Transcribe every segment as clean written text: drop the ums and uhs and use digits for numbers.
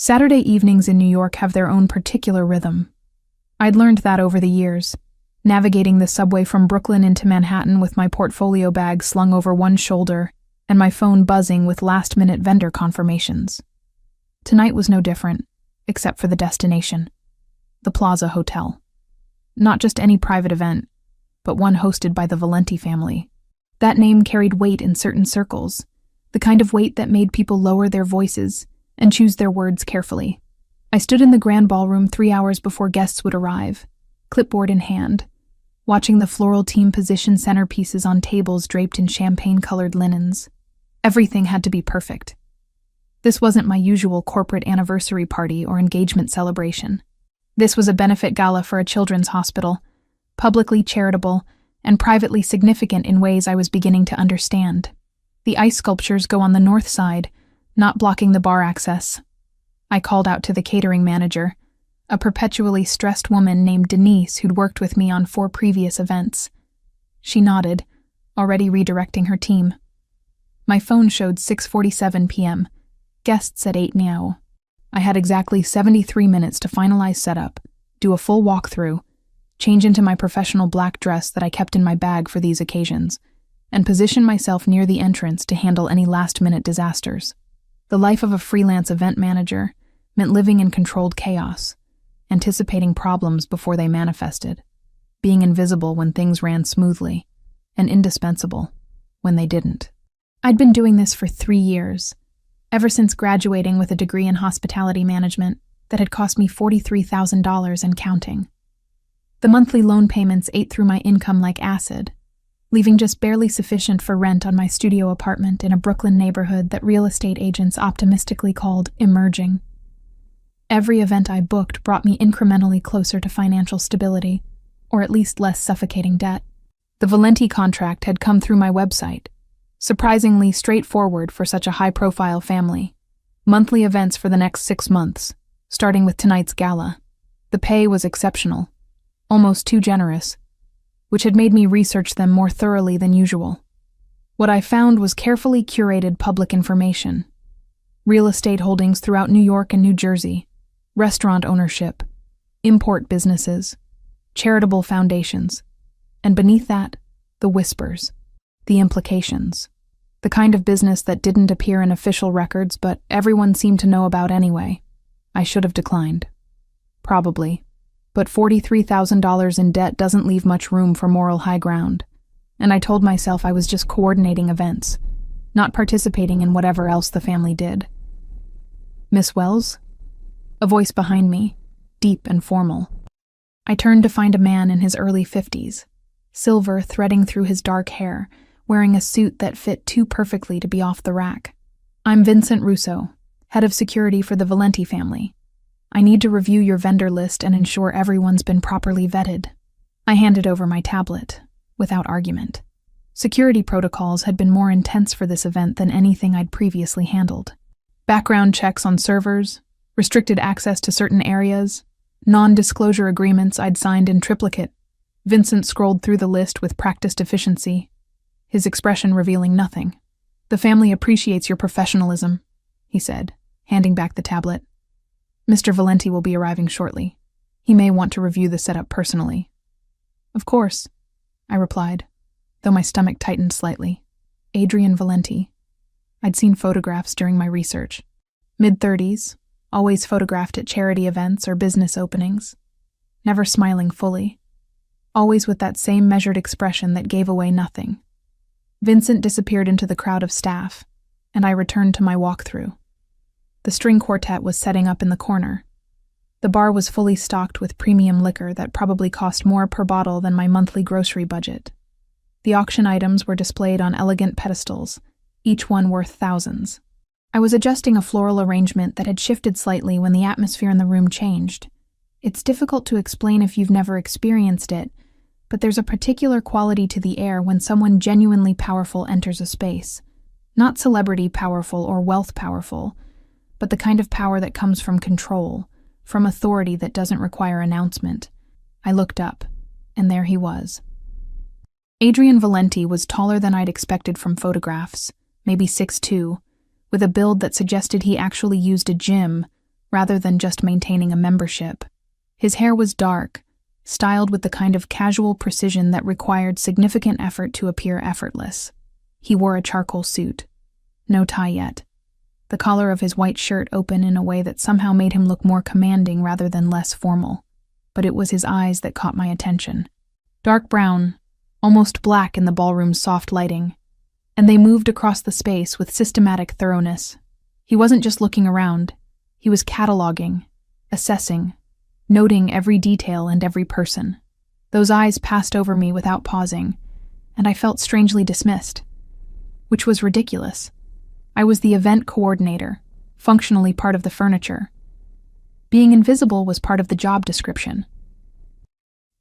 Saturday evenings in New York have their own particular rhythm. I'd learned that over the years, navigating the subway from Brooklyn into Manhattan with my portfolio bag slung over one shoulder and my phone buzzing with last-minute vendor confirmations. Tonight was no different, except for the destination, the Plaza Hotel. Not just any private event, but one hosted by the Valenti family. That name carried weight in certain circles, the kind of weight that made people lower their voices and choose their words carefully. I stood in the grand ballroom 3 hours before guests would arrive, clipboard in hand, watching the floral team position centerpieces on tables draped in champagne-colored linens. Everything had to be perfect. This wasn't my usual corporate anniversary party or engagement celebration. This was a benefit gala for a children's hospital, publicly charitable and privately significant in ways I was beginning to understand. The ice sculptures go on the north side, not blocking the bar access. I called out to the catering manager, a perpetually stressed woman named Denise who'd worked with me on 4 previous events. She nodded, already redirecting her team. My phone showed 6:47 p.m., guests at 8 now. I had exactly 73 minutes to finalize setup, do a full walkthrough, change into my professional black dress that I kept in my bag for these occasions, and position myself near the entrance to handle any last-minute disasters. The life of a freelance event manager meant living in controlled chaos, anticipating problems before they manifested, being invisible when things ran smoothly, and indispensable when they didn't. I'd been doing this for 3 years, ever since graduating with a degree in hospitality management that had cost me $43,000 and counting. The monthly loan payments ate through my income like acid, leaving just barely sufficient for rent on my studio apartment in a Brooklyn neighborhood that real estate agents optimistically called emerging. Every event I booked brought me incrementally closer to financial stability, or at least less suffocating debt. The Valenti contract had come through my website, surprisingly straightforward for such a high-profile family. Monthly events for the next 6 months, starting with tonight's gala. The pay was exceptional, almost too generous, which had made me research them more thoroughly than usual. What I found was carefully curated public information. Real estate holdings throughout New York and New Jersey, restaurant ownership, import businesses, charitable foundations, and beneath that, the whispers, the implications, the kind of business that didn't appear in official records but everyone seemed to know about anyway. I should have declined. Probably. But $43,000 in debt doesn't leave much room for moral high ground, and I told myself I was just coordinating events, not participating in whatever else the family did. "Miss Wells?" A voice behind me, deep and formal. I turned to find a man in his early 50s, silver threading through his dark hair, wearing a suit that fit too perfectly to be off the rack. "I'm Vincent Russo, head of security for the Valenti family. I need to review your vendor list and ensure everyone's been properly vetted." I handed over my tablet, without argument. Security protocols had been more intense for this event than anything I'd previously handled. Background checks on servers, restricted access to certain areas, non-disclosure agreements I'd signed in triplicate. Vincent scrolled through the list with practiced efficiency, his expression revealing nothing. "The family appreciates your professionalism," he said, handing back the tablet. "Mr. Valenti will be arriving shortly. He may want to review the setup personally." "Of course," I replied, though my stomach tightened slightly. Adrian Valenti. I'd seen photographs during my research. Mid-30s, always photographed at charity events or business openings. Never smiling fully. Always with that same measured expression that gave away nothing. Vincent disappeared into the crowd of staff, and I returned to my walkthrough. The string quartet was setting up in the corner. The bar was fully stocked with premium liquor that probably cost more per bottle than my monthly grocery budget. The auction items were displayed on elegant pedestals, each one worth thousands. I was adjusting a floral arrangement that had shifted slightly when the atmosphere in the room changed. It's difficult to explain if you've never experienced it, but there's a particular quality to the air when someone genuinely powerful enters a space. Not celebrity powerful or wealth powerful, but the kind of power that comes from control, from authority that doesn't require announcement. I looked up, and there he was. Adrian Valenti was taller than I'd expected from photographs, maybe 6'2", with a build that suggested he actually used a gym, rather than just maintaining a membership. His hair was dark, styled with the kind of casual precision that required significant effort to appear effortless. He wore a charcoal suit. No tie yet. The collar of his white shirt open in a way that somehow made him look more commanding rather than less formal. But it was his eyes that caught my attention. Dark brown, almost black in the ballroom's soft lighting, and they moved across the space with systematic thoroughness. He wasn't just looking around. He was cataloging, assessing, noting every detail and every person. Those eyes passed over me without pausing, and I felt strangely dismissed. Which was ridiculous. I was the event coordinator, functionally part of the furniture. Being invisible was part of the job description.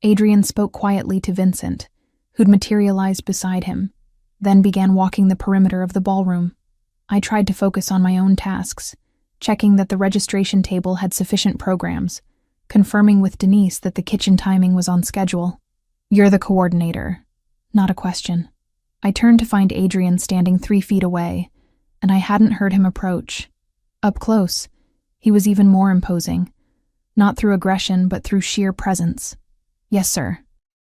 Adrian spoke quietly to Vincent, who'd materialized beside him, then began walking the perimeter of the ballroom. I tried to focus on my own tasks, checking that the registration table had sufficient programs, confirming with Denise that the kitchen timing was on schedule. "You're the coordinator." Not a question. I turned to find Adrian standing 3 feet away, and I hadn't heard him approach. Up close, he was even more imposing, not through aggression but through sheer presence. "Yes, sir."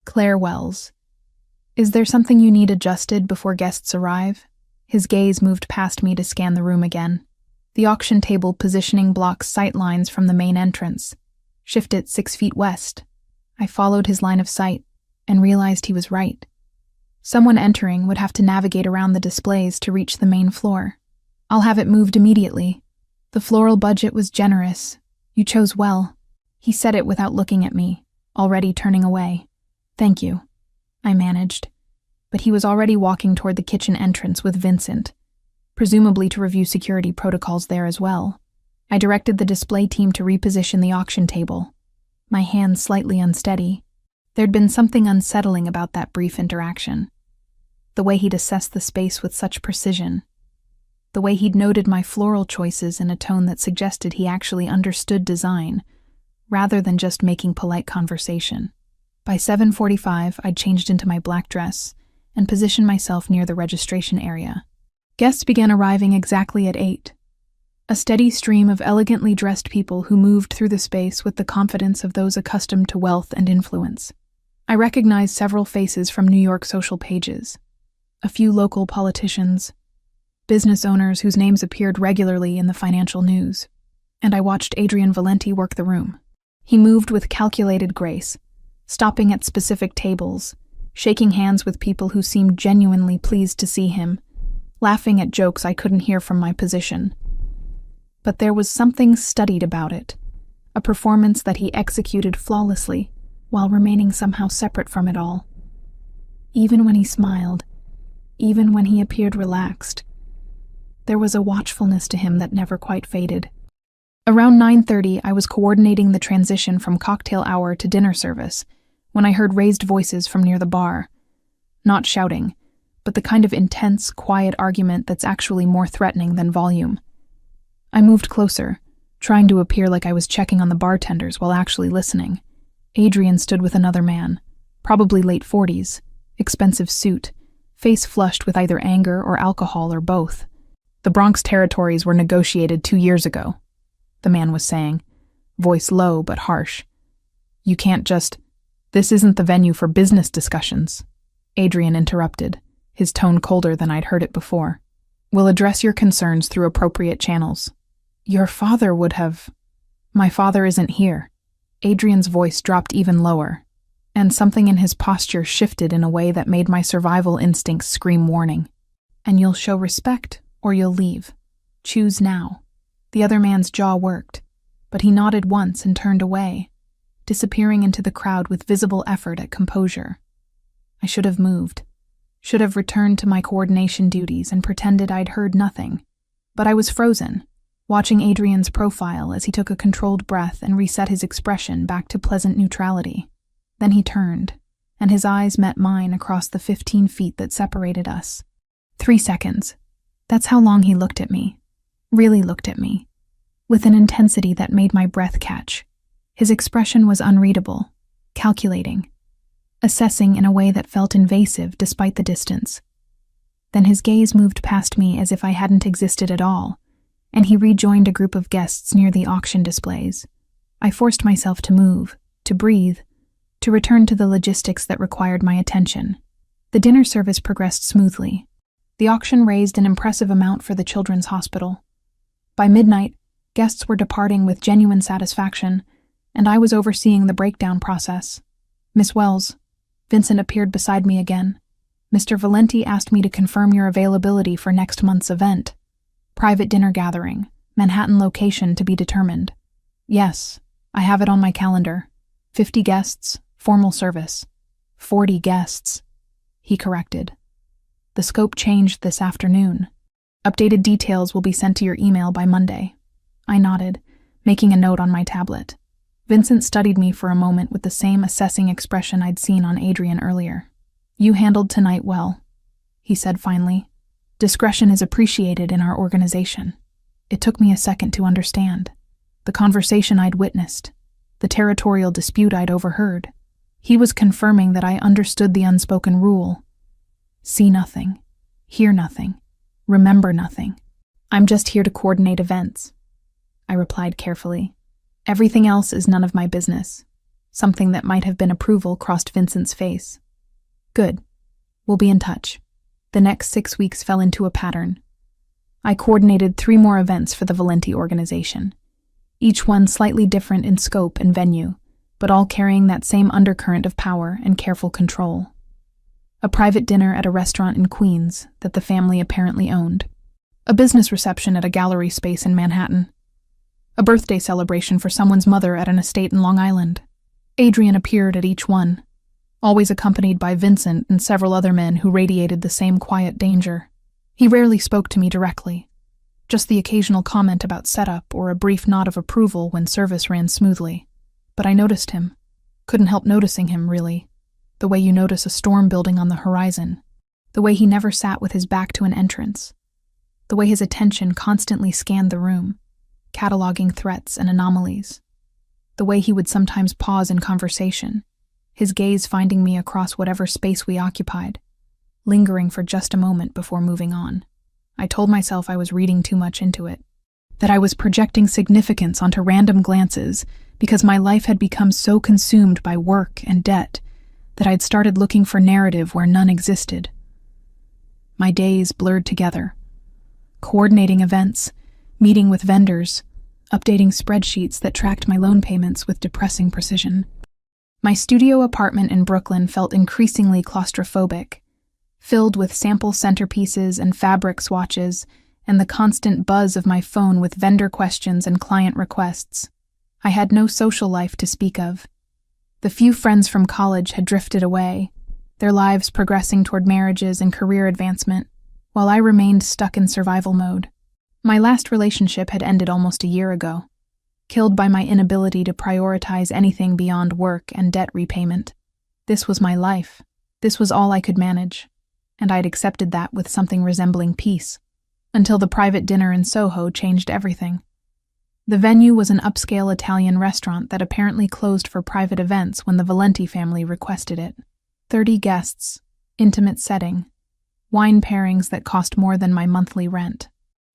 Claire Wells. "Is there something you need adjusted before guests arrive?" His gaze moved past me to scan the room again. The auction table positioning blocks sight lines from the main entrance. Shift it 6 feet west. I followed his line of sight and realized he was right. Someone entering would have to navigate around the displays to reach the main floor. "I'll have it moved immediately. The floral budget was generous. You chose well." He said it without looking at me, already turning away. "Thank you," I managed. But he was already walking toward the kitchen entrance with Vincent, presumably to review security protocols there as well. I directed the display team to reposition the auction table, my hands slightly unsteady. There'd been something unsettling about that brief interaction. The way he'd assessed the space with such precision. The way he'd noted my floral choices in a tone that suggested he actually understood design, rather than just making polite conversation. By 7:45, I'd changed into my black dress and positioned myself near the registration area. Guests began arriving exactly at 8. A steady stream of elegantly dressed people who moved through the space with the confidence of those accustomed to wealth and influence. I recognized several faces from New York social pages, a few local politicians, business owners whose names appeared regularly in the financial news, and I watched Adrian Valenti work the room. He moved with calculated grace, stopping at specific tables, shaking hands with people who seemed genuinely pleased to see him, laughing at jokes I couldn't hear from my position. But there was something studied about it, a performance that he executed flawlessly, while remaining somehow separate from it all. Even when he smiled, even when he appeared relaxed, there was a watchfulness to him that never quite faded. Around 9:30, I was coordinating the transition from cocktail hour to dinner service when I heard raised voices from near the bar. Not shouting, but the kind of intense, quiet argument that's actually more threatening than volume. I moved closer, trying to appear like I was checking on the bartenders while actually listening. Adrian stood with another man, probably late 40s, expensive suit, face flushed with either anger or alcohol or both. "The Bronx territories were negotiated 2 years ago," the man was saying, voice low but harsh. "You can't just... This isn't the venue for business discussions," Adrian interrupted, his tone colder than I'd heard it before. "We'll address your concerns through appropriate channels." "Your father would have..." "My father isn't here." Adrian's voice dropped even lower, and something in his posture shifted in a way that made my survival instincts scream warning. "And you'll show respect, or you'll leave. Choose now." The other man's jaw worked, but he nodded once and turned away, disappearing into the crowd with visible effort at composure. I should have moved, should have returned to my coordination duties and pretended I'd heard nothing. But I was frozen, watching Adrian's profile as he took a controlled breath and reset his expression back to pleasant neutrality. Then he turned, and his eyes met mine across the 15 feet that separated us. 3 seconds. That's how long he looked at me. Really looked at me, with an intensity that made my breath catch. His expression was unreadable, calculating, assessing in a way that felt invasive despite the distance. Then his gaze moved past me as if I hadn't existed at all, and he rejoined a group of guests near the auction displays. I forced myself to move, to breathe, to return to the logistics that required my attention. The dinner service progressed smoothly. The auction raised an impressive amount for the Children's Hospital. By midnight, guests were departing with genuine satisfaction, and I was overseeing the breakdown process. Miss Wells, Vincent appeared beside me again. Mr. Valenti asked me to confirm your availability for next month's event. Private dinner gathering, Manhattan location to be determined. Yes, I have it on my calendar. 50 guests, formal service. 40 guests, he corrected. The scope changed this afternoon. Updated details will be sent to your email by Monday. I nodded, making a note on my tablet. Vincent studied me for a moment with the same assessing expression I'd seen on Adrian earlier. You handled tonight well, he said finally. Discretion is appreciated in our organization. It took me a second to understand. The conversation I'd witnessed, the territorial dispute I'd overheard. He was confirming that I understood the unspoken rule. See nothing, hear nothing, remember nothing. I'm just here to coordinate events, I replied carefully. Everything else is none of my business. Something that might have been approval crossed Vincent's face. Good. We'll be in touch. The next 6 weeks fell into a pattern. I coordinated 3 more events for the Valenti organization, each one slightly different in scope and venue, but all carrying that same undercurrent of power and careful control. A private dinner at a restaurant in Queens that the family apparently owned. A business reception at a gallery space in Manhattan. A birthday celebration for someone's mother at an estate in Long Island. Adrian appeared at each one, always accompanied by Vincent and several other men who radiated the same quiet danger. He rarely spoke to me directly, just the occasional comment about setup or a brief nod of approval when service ran smoothly. But I noticed him. Couldn't help noticing him, really. The way you notice a storm building on the horizon. The way he never sat with his back to an entrance. The way his attention constantly scanned the room, cataloging threats and anomalies. The way he would sometimes pause in conversation, his gaze finding me across whatever space we occupied, lingering for just a moment before moving on. I told myself I was reading too much into it, that I was projecting significance onto random glances because my life had become so consumed by work and debt that I'd started looking for narrative where none existed. My days blurred together, coordinating events, meeting with vendors, updating spreadsheets that tracked my loan payments with depressing precision. My studio apartment in Brooklyn felt increasingly claustrophobic, filled with sample centerpieces and fabric swatches and the constant buzz of my phone with vendor questions and client requests. I had no social life to speak of. The few friends from college had drifted away, their lives progressing toward marriages and career advancement, while I remained stuck in survival mode. My last relationship had ended almost a year ago, killed by my inability to prioritize anything beyond work and debt repayment. This was my life. This was all I could manage, and I'd accepted that with something resembling peace, until the private dinner in Soho changed everything. The venue was an upscale Italian restaurant that apparently closed for private events when the Valenti family requested it. 30 guests, intimate setting, wine pairings that cost more than my monthly rent.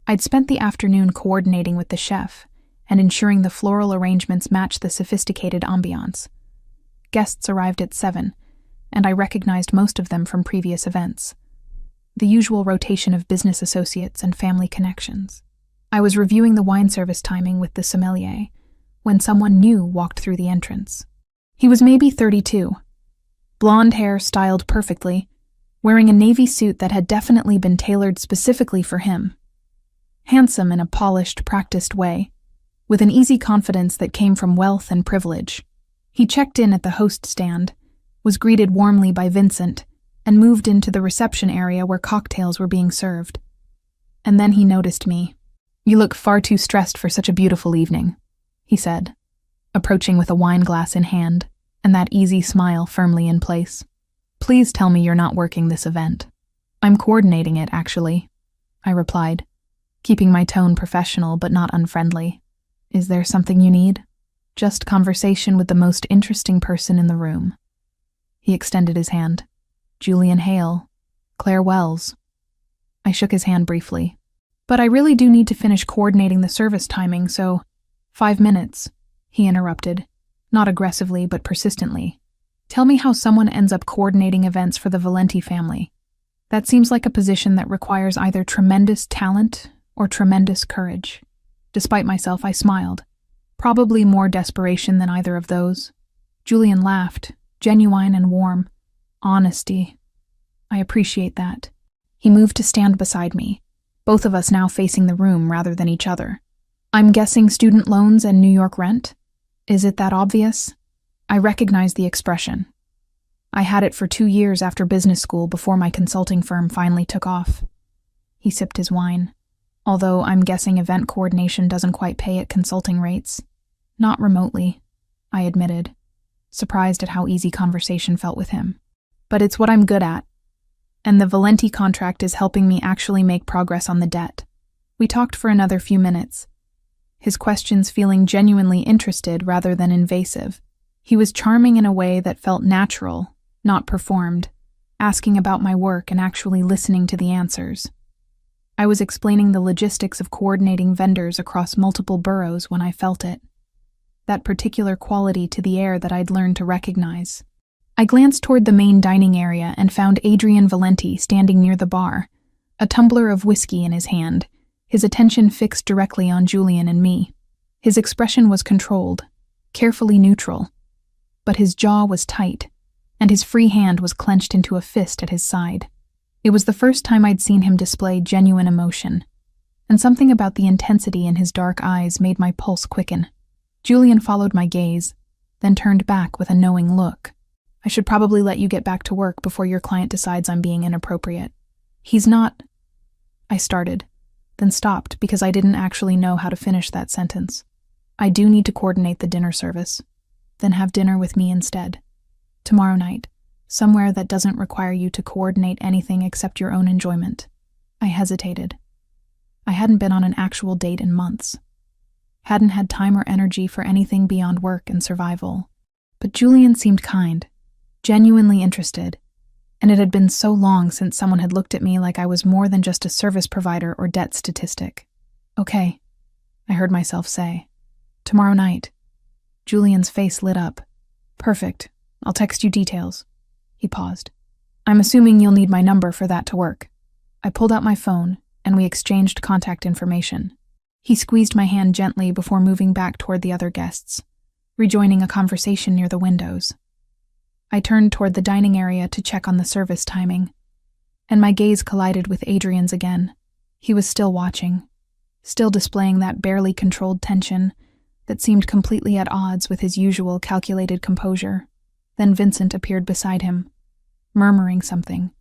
I'd spent the afternoon coordinating with the chef and ensuring the floral arrangements matched the sophisticated ambiance. Guests arrived at 7, and I recognized most of them from previous events. The usual rotation of business associates and family connections. I was reviewing the wine service timing with the sommelier when someone new walked through the entrance. He was maybe 32, blonde hair styled perfectly, wearing a navy suit that had definitely been tailored specifically for him. Handsome in a polished, practiced way, with an easy confidence that came from wealth and privilege. He checked in at the host stand, was greeted warmly by Vincent, and moved into the reception area where cocktails were being served. And then he noticed me. "You look far too stressed for such a beautiful evening," he said, approaching with a wine glass in hand, and that easy smile firmly in place. "Please tell me you're not working this event." "I'm coordinating it, actually," I replied, keeping my tone professional but not unfriendly. "Is there something you need?" "Just conversation with the most interesting person in the room." He extended his hand. "Julian Hale, Claire Wells." I shook his hand briefly. But I really do need to finish coordinating the service timing, so 5 minutes, he interrupted, not aggressively but persistently. Tell me how someone ends up coordinating events for the Valenti family. That seems like a position that requires either tremendous talent or tremendous courage. Despite myself, I smiled. Probably more desperation than either of those. Julian laughed, genuine and warm. Honesty. I appreciate that. He moved to stand beside me, both of us now facing the room rather than each other. I'm guessing student loans and New York rent? Is it that obvious? I recognized the expression. I had it for 2 years after business school before my consulting firm finally took off. He sipped his wine. Although I'm guessing event coordination doesn't quite pay at consulting rates. Not remotely, I admitted, surprised at how easy conversation felt with him. But it's what I'm good at. And the Valenti contract is helping me actually make progress on the debt. We talked for another few minutes, his questions feeling genuinely interested rather than invasive. He was charming in a way that felt natural, not performed, asking about my work and actually listening to the answers. I was explaining the logistics of coordinating vendors across multiple boroughs when I felt it. That particular quality to the air that I'd learned to recognize. I glanced toward the main dining area and found Adrian Valenti standing near the bar, a tumbler of whiskey in his hand, his attention fixed directly on Julian and me. His expression was controlled, carefully neutral, but his jaw was tight, and his free hand was clenched into a fist at his side. It was the first time I'd seen him display genuine emotion, and something about the intensity in his dark eyes made my pulse quicken. Julian followed my gaze, then turned back with a knowing look. I should probably let you get back to work before your client decides I'm being inappropriate. He's not... I started, then stopped because I didn't actually know how to finish that sentence. I do need to coordinate the dinner service, then have dinner with me instead. Tomorrow night. Somewhere that doesn't require you to coordinate anything except your own enjoyment. I hesitated. I hadn't been on an actual date in months. Hadn't had time or energy for anything beyond work and survival. But Julian seemed kind, genuinely interested, and it had been so long since someone had looked at me like I was more than just a service provider or debt statistic. Okay, I heard myself say. Tomorrow night. Julian's face lit up. Perfect. I'll text you details. He paused. I'm assuming you'll need my number for that to work. I pulled out my phone, and we exchanged contact information. He squeezed my hand gently before moving back toward the other guests, rejoining a conversation near the windows. I turned toward the dining area to check on the service timing, and my gaze collided with Adrian's again. He was still watching, still displaying that barely controlled tension that seemed completely at odds with his usual calculated composure. Then Vincent appeared beside him, murmuring something,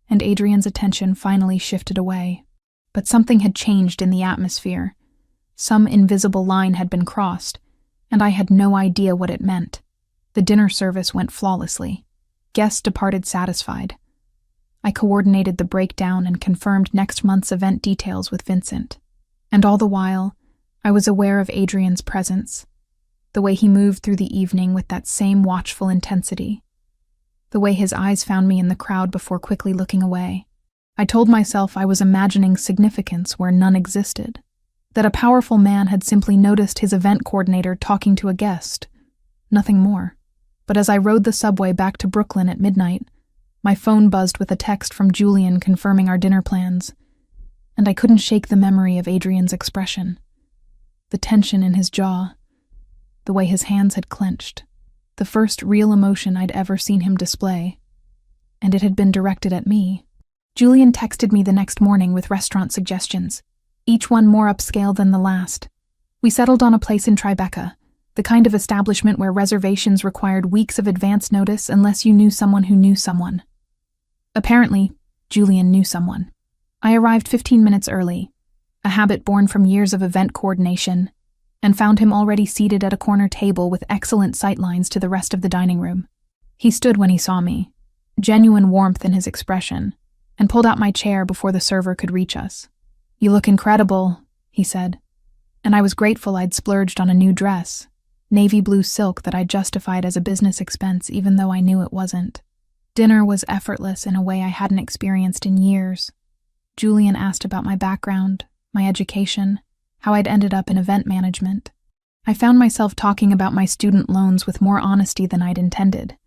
and Adrian's attention finally shifted away. But something had changed in the atmosphere. Some invisible line had been crossed, and I had no idea what it meant. The dinner service went flawlessly. Guests departed satisfied. I coordinated the breakdown and confirmed next month's event details with Vincent. And all the while, I was aware of Adrian's presence, the way he moved through the evening with that same watchful intensity, the way his eyes found me in the crowd before quickly looking away. I told myself I was imagining significance where none existed, that a powerful man had simply noticed his event coordinator talking to a guest, nothing more. But as I rode the subway back to Brooklyn at midnight, my phone buzzed with a text from Julian confirming our dinner plans, and I couldn't shake the memory of Adrian's expression, the tension in his jaw, the way his hands had clenched, the first real emotion I'd ever seen him display, and it had been directed at me. Julian texted me the next morning with restaurant suggestions, each one more upscale than the last. We settled on a place in Tribeca, the kind of establishment where reservations required weeks of advance notice unless you knew someone who knew someone. Apparently, Julian knew someone. I arrived 15 minutes early, a habit born from years of event coordination, and found him already seated at a corner table with excellent sightlines to the rest of the dining room. He stood when he saw me, genuine warmth in his expression, and pulled out my chair before the server could reach us. "You look incredible," he said, and I was grateful I'd splurged on a new dress, navy blue silk that I justified as a business expense even though I knew it wasn't. Dinner was effortless in a way I hadn't experienced in years. Julian asked about my background, my education, how I'd ended up in event management. I found myself talking about my student loans with more honesty than I'd intended,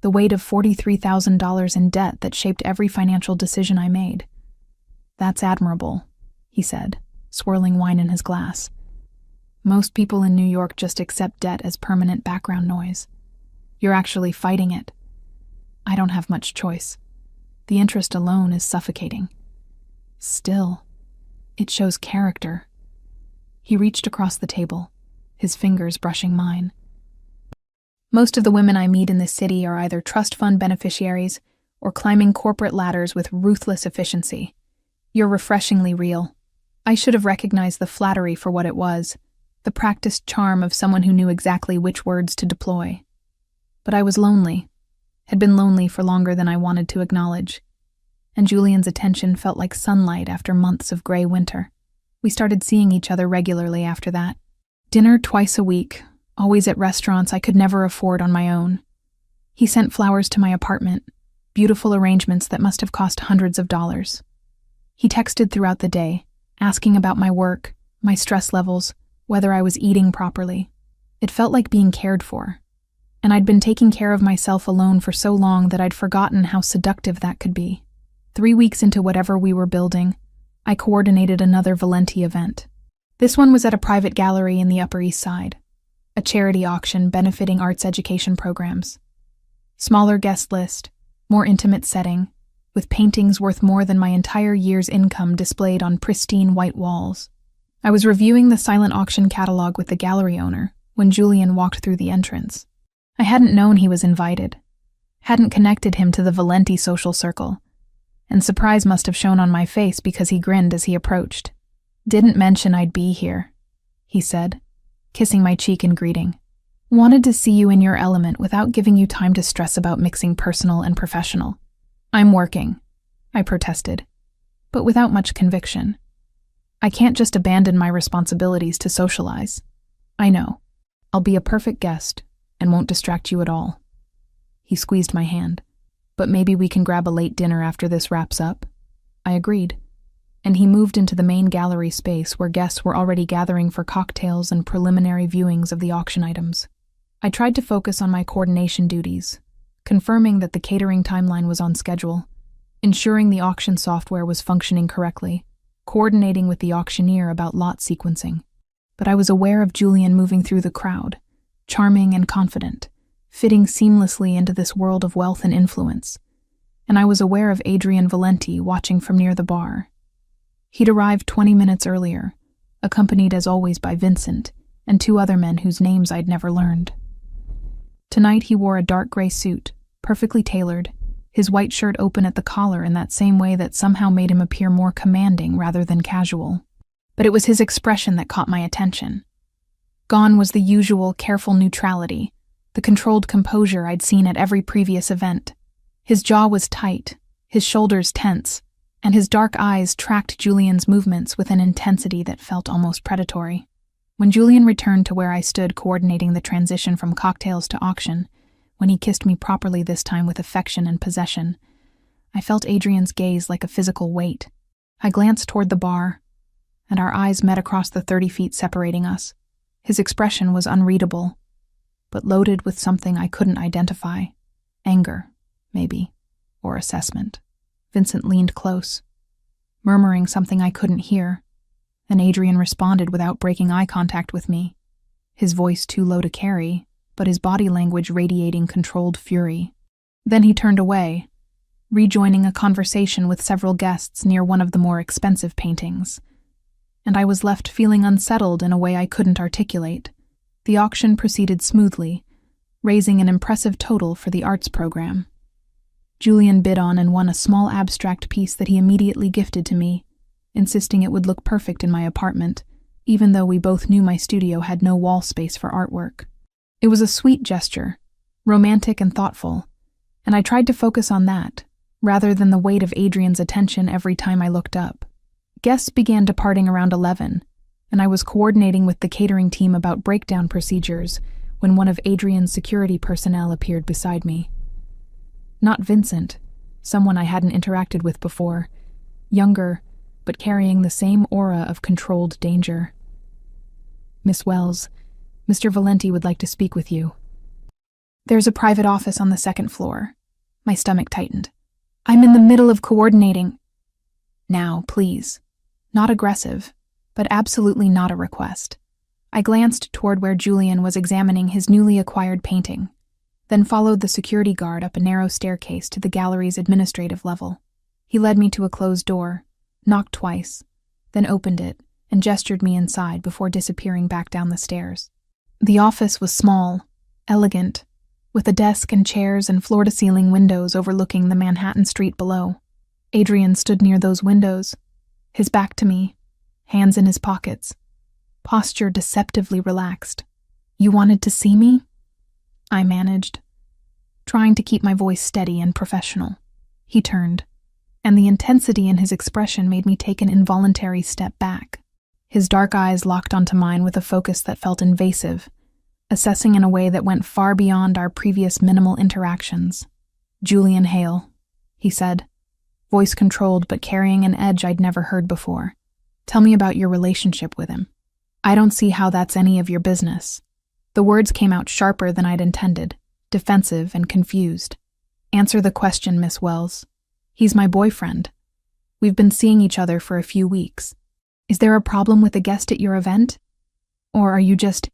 the weight of $43,000 in debt that shaped every financial decision I made. "That's admirable," he said, swirling wine in his glass. "Most people in New York just accept debt as permanent background noise. You're actually fighting it. I don't have much choice. The interest alone is suffocating. Still, it shows character." He reached across the table, his fingers brushing mine. "Most of the women I meet in this city are either trust fund beneficiaries or climbing corporate ladders with ruthless efficiency. You're refreshingly real. I should have recognized the flattery for what it was, the practiced charm of someone who knew exactly which words to deploy. But I was lonely, had been lonely for longer than I wanted to acknowledge, and Julian's attention felt like sunlight after months of gray winter. We started seeing each other regularly after that. Dinner twice a week, always at restaurants I could never afford on my own. He sent flowers to my apartment, beautiful arrangements that must have cost hundreds of dollars. He texted throughout the day, asking about my work, my stress levels, whether I was eating properly. It felt like being cared for, and I'd been taking care of myself alone for so long that I'd forgotten how seductive that could be. 3 weeks into whatever we were building, I coordinated another Valenti event. This one was at a private gallery in the Upper East Side, a charity auction benefiting arts education programs. Smaller guest list, more intimate setting, with paintings worth more than my entire year's income displayed on pristine white walls. I was reviewing the silent auction catalog with the gallery owner when Julian walked through the entrance. I hadn't known he was invited, hadn't connected him to the Valenti social circle, and surprise must have shown on my face because he grinned as he approached. "Didn't mention I'd be here," he said, kissing my cheek in greeting. "Wanted to see you in your element without giving you time to stress about mixing personal and professional." "I'm working," I protested, but without much conviction. "I can't just abandon my responsibilities to socialize." "I know. I'll be a perfect guest and won't distract you at all." He squeezed my hand. "But maybe we can grab a late dinner after this wraps up." I agreed, and he moved into the main gallery space where guests were already gathering for cocktails and preliminary viewings of the auction items. I tried to focus on my coordination duties, confirming that the catering timeline was on schedule, ensuring the auction software was functioning correctly, coordinating with the auctioneer about lot sequencing. But I was aware of Julian moving through the crowd, charming and confident, fitting seamlessly into this world of wealth and influence, and I was aware of Adrian Valenti watching from near the bar. He'd arrived 20 minutes earlier, accompanied as always by Vincent and 2 other men whose names I'd never learned. Tonight he wore a dark gray suit, perfectly tailored, his white shirt open at the collar in that same way that somehow made him appear more commanding rather than casual. But it was his expression that caught my attention. Gone was the usual careful neutrality, the controlled composure I'd seen at every previous event. His jaw was tight, his shoulders tense, and his dark eyes tracked Julian's movements with an intensity that felt almost predatory. When Julian returned to where I stood coordinating the transition from cocktails to auction, when he kissed me properly this time with affection and possession, I felt Adrian's gaze like a physical weight. I glanced toward the bar, and our eyes met across the 30 feet separating us. His expression was unreadable, but loaded with something I couldn't identify. Anger, maybe, or assessment. Vincent leaned close, murmuring something I couldn't hear, and Adrian responded without breaking eye contact with me, his voice too low to carry, but his body language radiating controlled fury. Then he turned away, rejoining a conversation with several guests near one of the more expensive paintings, and I was left feeling unsettled in a way I couldn't articulate. The auction proceeded smoothly, raising an impressive total for the arts program. Julian bid on and won a small abstract piece that he immediately gifted to me, insisting it would look perfect in my apartment, even though we both knew my studio had no wall space for artwork. It was a sweet gesture, romantic and thoughtful, and I tried to focus on that, rather than the weight of Adrian's attention every time I looked up. Guests began departing around 11, and I was coordinating with the catering team about breakdown procedures when one of Adrian's security personnel appeared beside me. Not Vincent, someone I hadn't interacted with before, younger, but carrying the same aura of controlled danger. "Miss Wells, Mr. Valenti would like to speak with you." "There's a private office on the second floor." My stomach tightened. "I'm in the middle of coordinating." "Now, please." Not aggressive, but absolutely not a request. I glanced toward where Julian was examining his newly acquired painting, then followed the security guard up a narrow staircase to the gallery's administrative level. He led me to a closed door, knocked twice, then opened it and gestured me inside before disappearing back down the stairs. The office was small, elegant, with a desk and chairs and floor-to-ceiling windows overlooking the Manhattan street below. Adrian stood near those windows, his back to me, hands in his pockets, posture deceptively relaxed. "You wanted to see me?" I managed, trying to keep my voice steady and professional. He turned, and the intensity in his expression made me take an involuntary step back. His dark eyes locked onto mine with a focus that felt invasive, assessing in a way that went far beyond our previous minimal interactions. "Julian Hale," he said, voice controlled but carrying an edge I'd never heard before. "Tell me about your relationship with him." "I don't see how that's any of your business." The words came out sharper than I'd intended, defensive and confused. "Answer the question, Miss Wells. He's my boyfriend. We've been seeing each other for a few weeks. Is there a problem with a guest at your event? Or are you just—"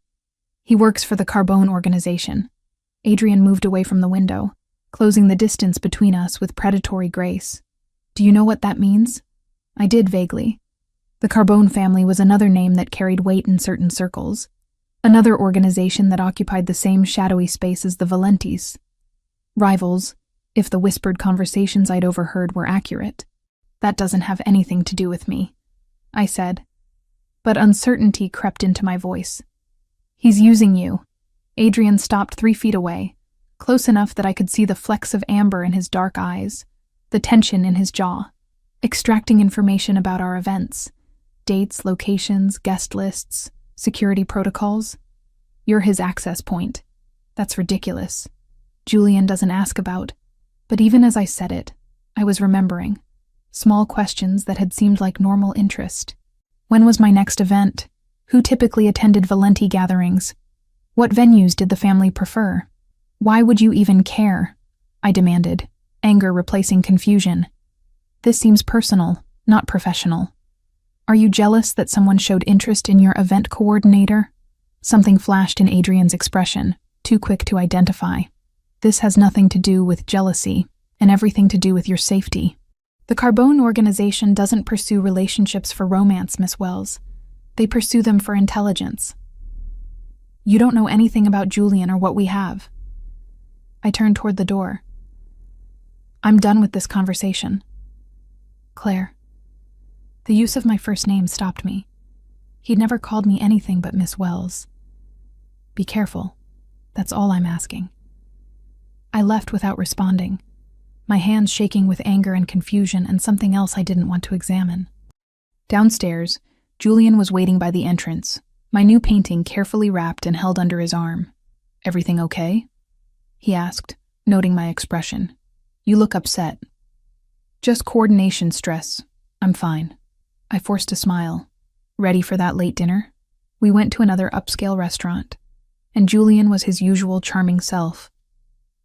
"He works for the Carbone organization." Adrian moved away from the window, closing the distance between us with predatory grace. "Do you know what that means?" I did vaguely. The Carbone family was another name that carried weight in certain circles, another organization that occupied the same shadowy space as the Valentis. Rivals, if the whispered conversations I'd overheard were accurate. "That doesn't have anything to do with me," I said, but uncertainty crept into my voice. "He's using you." Adrian stopped 3 feet away, close enough that I could see the flecks of amber in his dark eyes, the tension in his jaw, extracting information about our events, dates, locations, guest lists, security protocols. "You're his access point." "That's ridiculous. Julian doesn't ask about." But even as I said it, I was remembering small questions that had seemed like normal interest. When was my next event? Who typically attended Valenti gatherings? What venues did the family prefer? "Why would you even care?" I demanded, anger replacing confusion. "This seems personal, not professional. Are you jealous that someone showed interest in your event coordinator?" Something flashed in Adrian's expression, too quick to identify. "This has nothing to do with jealousy, and everything to do with your safety. The Carbone organization doesn't pursue relationships for romance, Miss Wells. They pursue them for intelligence. You don't know anything about Julian or what we have." I turned toward the door. "I'm done with this conversation." "Claire." The use of my first name stopped me. He'd never called me anything but Miss Wells. "Be careful. That's all I'm asking." I left without responding, my hands shaking with anger and confusion and something else I didn't want to examine. Downstairs, Julian was waiting by the entrance, my new painting carefully wrapped and held under his arm. "Everything okay?" he asked, noting my expression. "You look upset." "Just coordination stress. I'm fine." I forced a smile. "Ready for that late dinner?" We went to another upscale restaurant, and Julian was his usual charming self.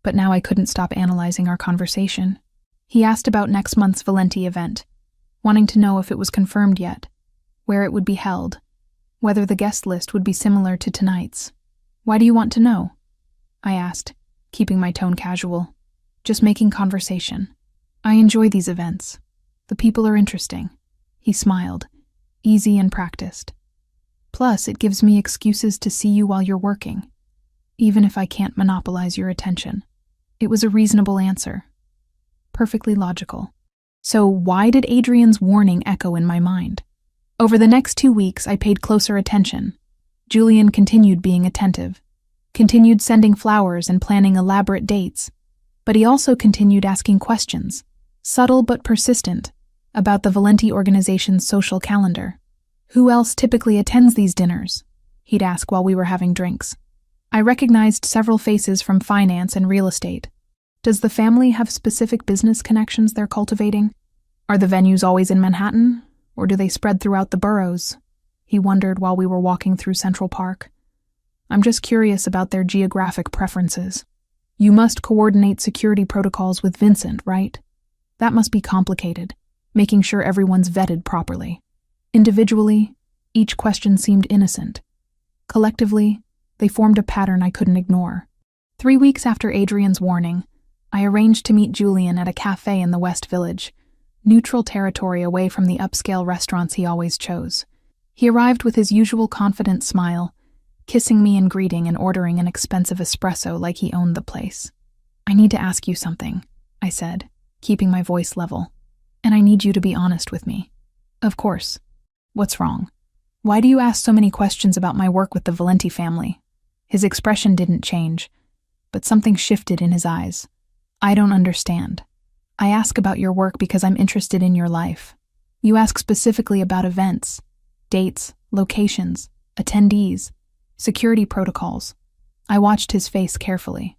But now I couldn't stop analyzing our conversation. He asked about next month's Valenti event, wanting to know if it was confirmed yet, where it would be held, whether the guest list would be similar to tonight's. "Why do you want to know?" I asked, keeping my tone casual. "Just making conversation. I enjoy these events. The people are interesting." He smiled, easy and practiced. "Plus, it gives me excuses to see you while you're working, even if I can't monopolize your attention." It was a reasonable answer. Perfectly logical. So why did Adrian's warning echo in my mind? Over the next 2 weeks, I paid closer attention. Julian continued being attentive, continued sending flowers and planning elaborate dates, but he also continued asking questions, subtle but persistent, about the Valenti organization's social calendar. "Who else typically attends these dinners?" he'd ask while we were having drinks. I recognized several faces from finance and real estate. "Does the family have specific business connections they're cultivating?" Are the venues always in Manhattan, or do they spread throughout the boroughs? He wondered while we were walking through Central Park. I'm just curious about their geographic preferences. You must coordinate security protocols with Vincent, right? That must be complicated, making sure everyone's vetted properly. Individually, each question seemed innocent. Collectively, they formed a pattern I couldn't ignore. 3 weeks after Adrian's warning, I arranged to meet Julian at a cafe in the West Village, neutral territory away from the upscale restaurants he always chose. He arrived with his usual confident smile, kissing me in greeting and ordering an expensive espresso like he owned the place. I need to ask you something, I said, keeping my voice level. And I need you to be honest with me. Of course. What's wrong? Why do you ask so many questions about my work with the Valenti family? His expression didn't change, but something shifted in his eyes. I don't understand. I ask about your work because I'm interested in your life. You ask specifically about events, dates, locations, attendees, security protocols. I watched his face carefully.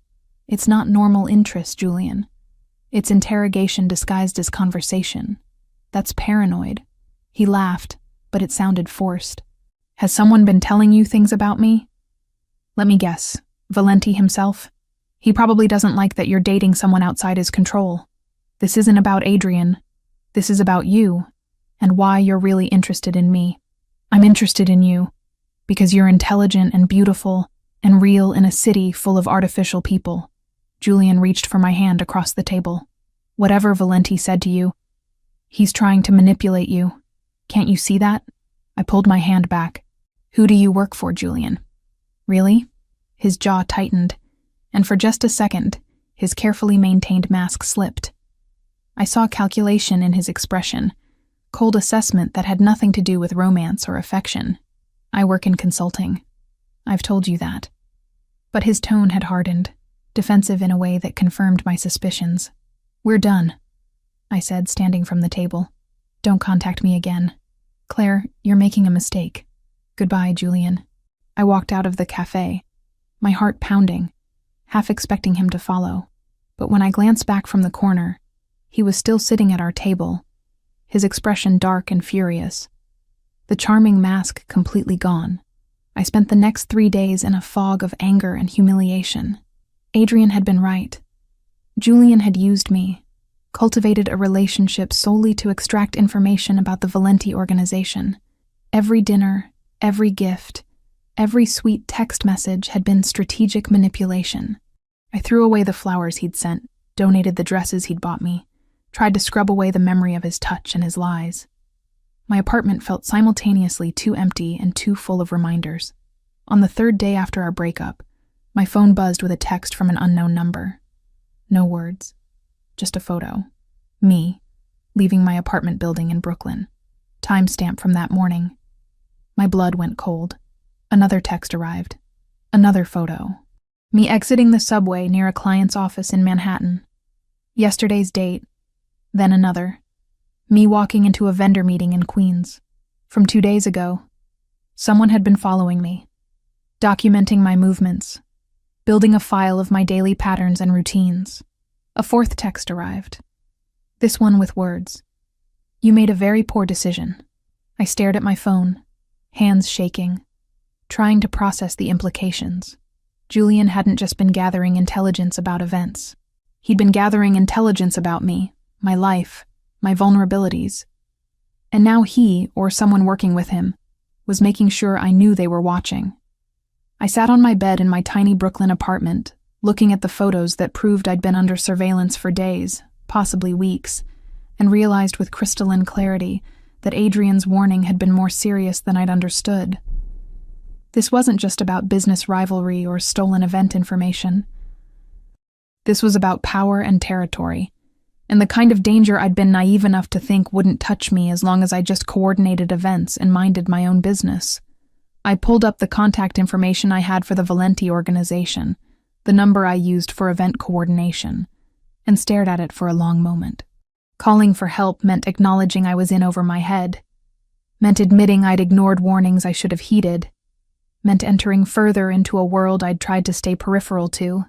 It's not normal interest, Julian. It's interrogation disguised as conversation. That's paranoid. He laughed, but it sounded forced. Has someone been telling you things about me? Let me guess. Valenti himself? He probably doesn't like that you're dating someone outside his control. This isn't about Adrian. This is about you, and why you're really interested in me. I'm interested in you because you're intelligent and beautiful and real in a city full of artificial people. Julian reached for my hand across the table. Whatever Valenti said to you, he's trying to manipulate you. Can't you see that? I pulled my hand back. Who do you work for, Julian? Really? His jaw tightened, and for just a second, his carefully maintained mask slipped. I saw calculation in his expression, cold assessment that had nothing to do with romance or affection. I work in consulting. I've told you that. But his tone had hardened, defensive in a way that confirmed my suspicions. We're done, I said, standing from the table. Don't contact me again. Claire, you're making a mistake. Goodbye, Julian. I walked out of the cafe, my heart pounding, half expecting him to follow. But when I glanced back from the corner, he was still sitting at our table, his expression dark and furious. The charming mask completely gone. I spent the next 3 days in a fog of anger and humiliation. Adrian had been right. Julian had used me, cultivated a relationship solely to extract information about the Valenti organization. Every dinner, every gift, every sweet text message had been strategic manipulation. I threw away the flowers he'd sent, donated the dresses he'd bought me, tried to scrub away the memory of his touch and his lies. My apartment felt simultaneously too empty and too full of reminders. On the 3rd day after our breakup, my phone buzzed with a text from an unknown number. No words, just a photo. Me, leaving my apartment building in Brooklyn. Timestamp from that morning. My blood went cold. Another text arrived. Another photo. Me exiting the subway near a client's office in Manhattan. Yesterday's date. Then another. Me walking into a vendor meeting in Queens. From 2 days ago. Someone had been following me, documenting my movements, building a file of my daily patterns and routines. A 4th text arrived. This one with words. You made a very poor decision. I stared at my phone, hands shaking, trying to process the implications. Julian hadn't just been gathering intelligence about events. He'd been gathering intelligence about me, my life, my vulnerabilities. And now he, or someone working with him, was making sure I knew they were watching. I sat on my bed in my tiny Brooklyn apartment, looking at the photos that proved I'd been under surveillance for days, possibly weeks, and realized with crystalline clarity that Adrian's warning had been more serious than I'd understood. This wasn't just about business rivalry or stolen event information. This was about power and territory, and the kind of danger I'd been naive enough to think wouldn't touch me as long as I just coordinated events and minded my own business. I pulled up the contact information I had for the Valenti organization, the number I used for event coordination, and stared at it for a long moment. Calling for help meant acknowledging I was in over my head, meant admitting I'd ignored warnings I should have heeded, meant entering further into a world I'd tried to stay peripheral to.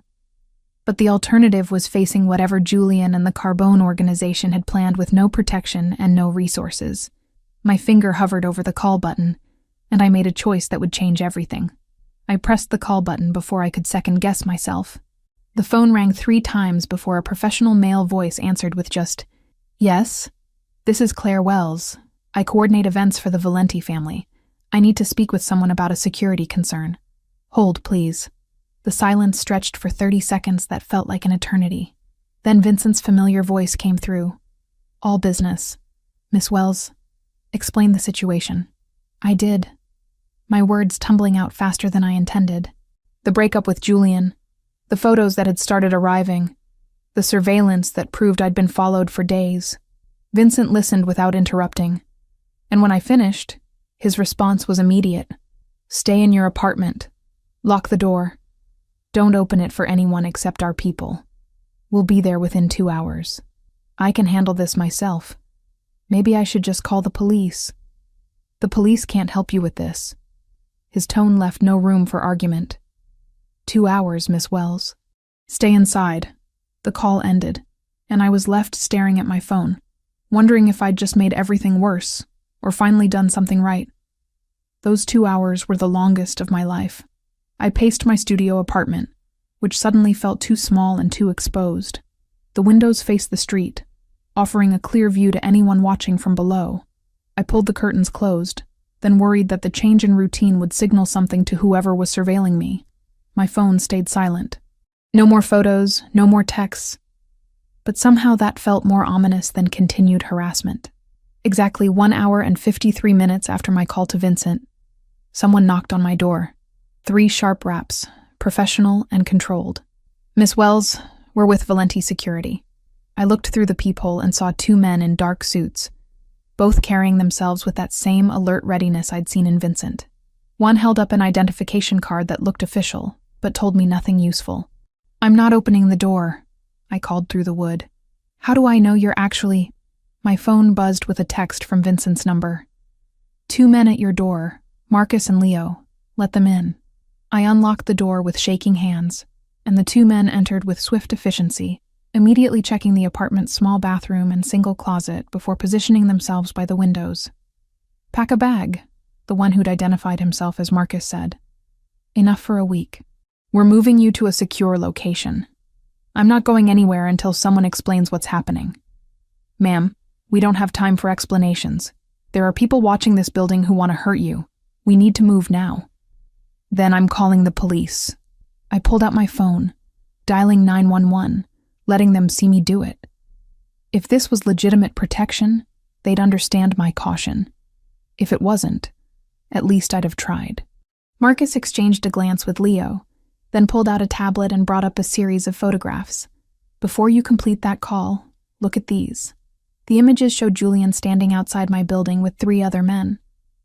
But the alternative was facing whatever Julian and the Carbone organization had planned with no protection and no resources. My finger hovered over the call button, and I made a choice that would change everything. I pressed the call button before I could second-guess myself. The phone rang 3 times before a professional male voice answered with just, "Yes? This is Claire Wells. I coordinate events for the Valenti family. I need to speak with someone about a security concern. Hold, please." The silence stretched for 30 seconds that felt like an eternity. Then Vincent's familiar voice came through. "All business. Miss Wells, explain the situation." I did, my words tumbling out faster than I intended. The breakup with Julian, the photos that had started arriving, the surveillance that proved I'd been followed for days. Vincent listened without interrupting, and when I finished, his response was immediate. "Stay in your apartment. Lock the door. Don't open it for anyone except our people. We'll be there within 2 hours. I can handle this myself. Maybe I should just call the police." "The police can't help you with this." His tone left no room for argument. 2 hours, Miss Wells. "Stay inside." The call ended, and I was left staring at my phone, wondering if I'd just made everything worse, or finally done something right. Those 2 hours were the longest of my life. I paced my studio apartment, which suddenly felt too small and too exposed. The windows faced the street, offering a clear view to anyone watching from below. I pulled the curtains closed, then worried that the change in routine would signal something to whoever was surveilling me. My phone stayed silent. No more photos, no more texts. But somehow that felt more ominous than continued harassment. Exactly 1 hour and 53 minutes after my call to Vincent, someone knocked on my door. 3 sharp raps, professional and controlled. "Miss Wells, we're with Valenti Security." I looked through the peephole and saw 2 men in dark suits, both carrying themselves with that same alert readiness I'd seen in Vincent. One held up an identification card that looked official, but told me nothing useful. "I'm not opening the door," I called through the wood. "How do I know you're actually—" My phone buzzed with a text from Vincent's number. "2 men at your door, Marcus and Leo. Let them in." I unlocked the door with shaking hands, and the 2 men entered with swift efficiency, immediately checking the apartment's small bathroom and single closet before positioning themselves by the windows. "Pack a bag," the one who'd identified himself as Marcus said. "Enough for a week. We're moving you to a secure location. I'm not going anywhere until someone explains what's happening." "Ma'am, we don't have time for explanations. There are people watching this building who want to hurt you. We need to move now." "Then I'm calling the police." I pulled out my phone, dialing 911, letting them see me do it. If this was legitimate protection, they'd understand my caution. If it wasn't, at least I'd have tried. Marcus exchanged a glance with Leo, then pulled out a tablet and brought up a series of photographs. "Before you complete that call, look at these." The images showed Julian standing outside my building with 3 other men.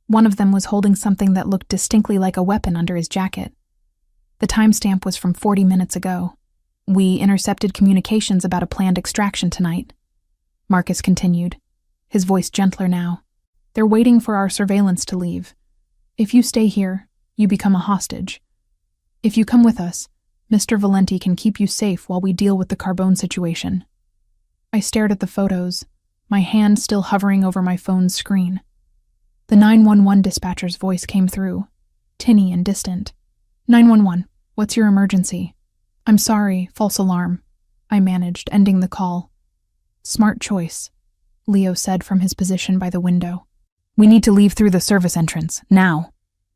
One of them was holding something that looked distinctly like a weapon under his jacket. The timestamp was from 40 minutes ago. "We intercepted communications about a planned extraction tonight," Marcus continued, his voice gentler now. "They're waiting for our surveillance to leave. If you stay here, you become a hostage. If you come with us, Mr. Valenti can keep you safe while we deal with the Carbone situation." I stared at the photos, my hand still hovering over my phone's screen. The 911 dispatcher's voice came through, tinny and distant. "911, what's your emergency?" "I'm sorry, false alarm," I managed, ending the call. "Smart choice," Leo said from his position by the window. "We need to leave through the service entrance, now.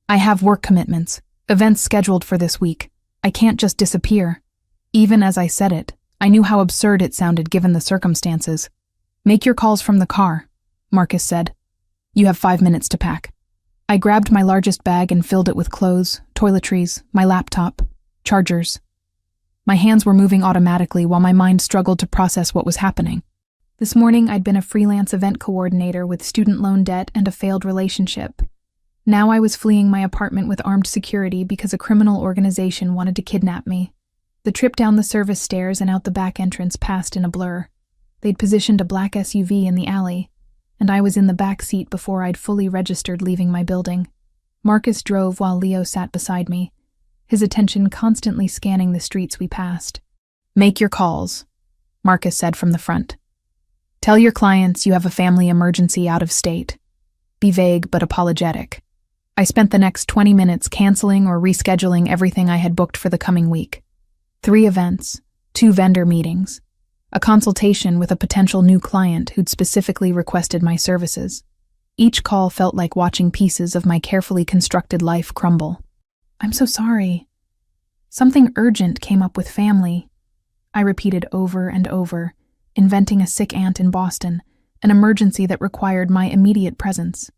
I have work commitments, events scheduled for this week. I can't just disappear." Even as I said it, I knew how absurd it sounded given the circumstances. "Make your calls from the car," Marcus said. "You have 5 minutes to pack." I grabbed my largest bag and filled it with clothes, toiletries, my laptop, chargers. My hands were moving automatically while my mind struggled to process what was happening. This morning I'd been a freelance event coordinator with student loan debt and a failed relationship. Now I was fleeing my apartment with armed security because a criminal organization wanted to kidnap me. The trip down the service stairs and out the back entrance passed in a blur. They'd positioned a black SUV in the alley, and I was in the back seat before I'd fully registered leaving my building. Marcus drove while Leo sat beside me, his attention constantly scanning the streets we passed. Make your calls, Marcus said from the front. Tell your clients you have a family emergency out of state. Be vague but apologetic. I spent the next 20 minutes canceling or rescheduling everything I had booked for the coming week. 3 events, 2 vendor meetings, a consultation with a potential new client who'd specifically requested my services. Each call felt like watching pieces of my carefully constructed life crumble. I'm so sorry. Something urgent came up with family, I repeated over and over, inventing a sick aunt in Boston, an emergency that required my immediate presence.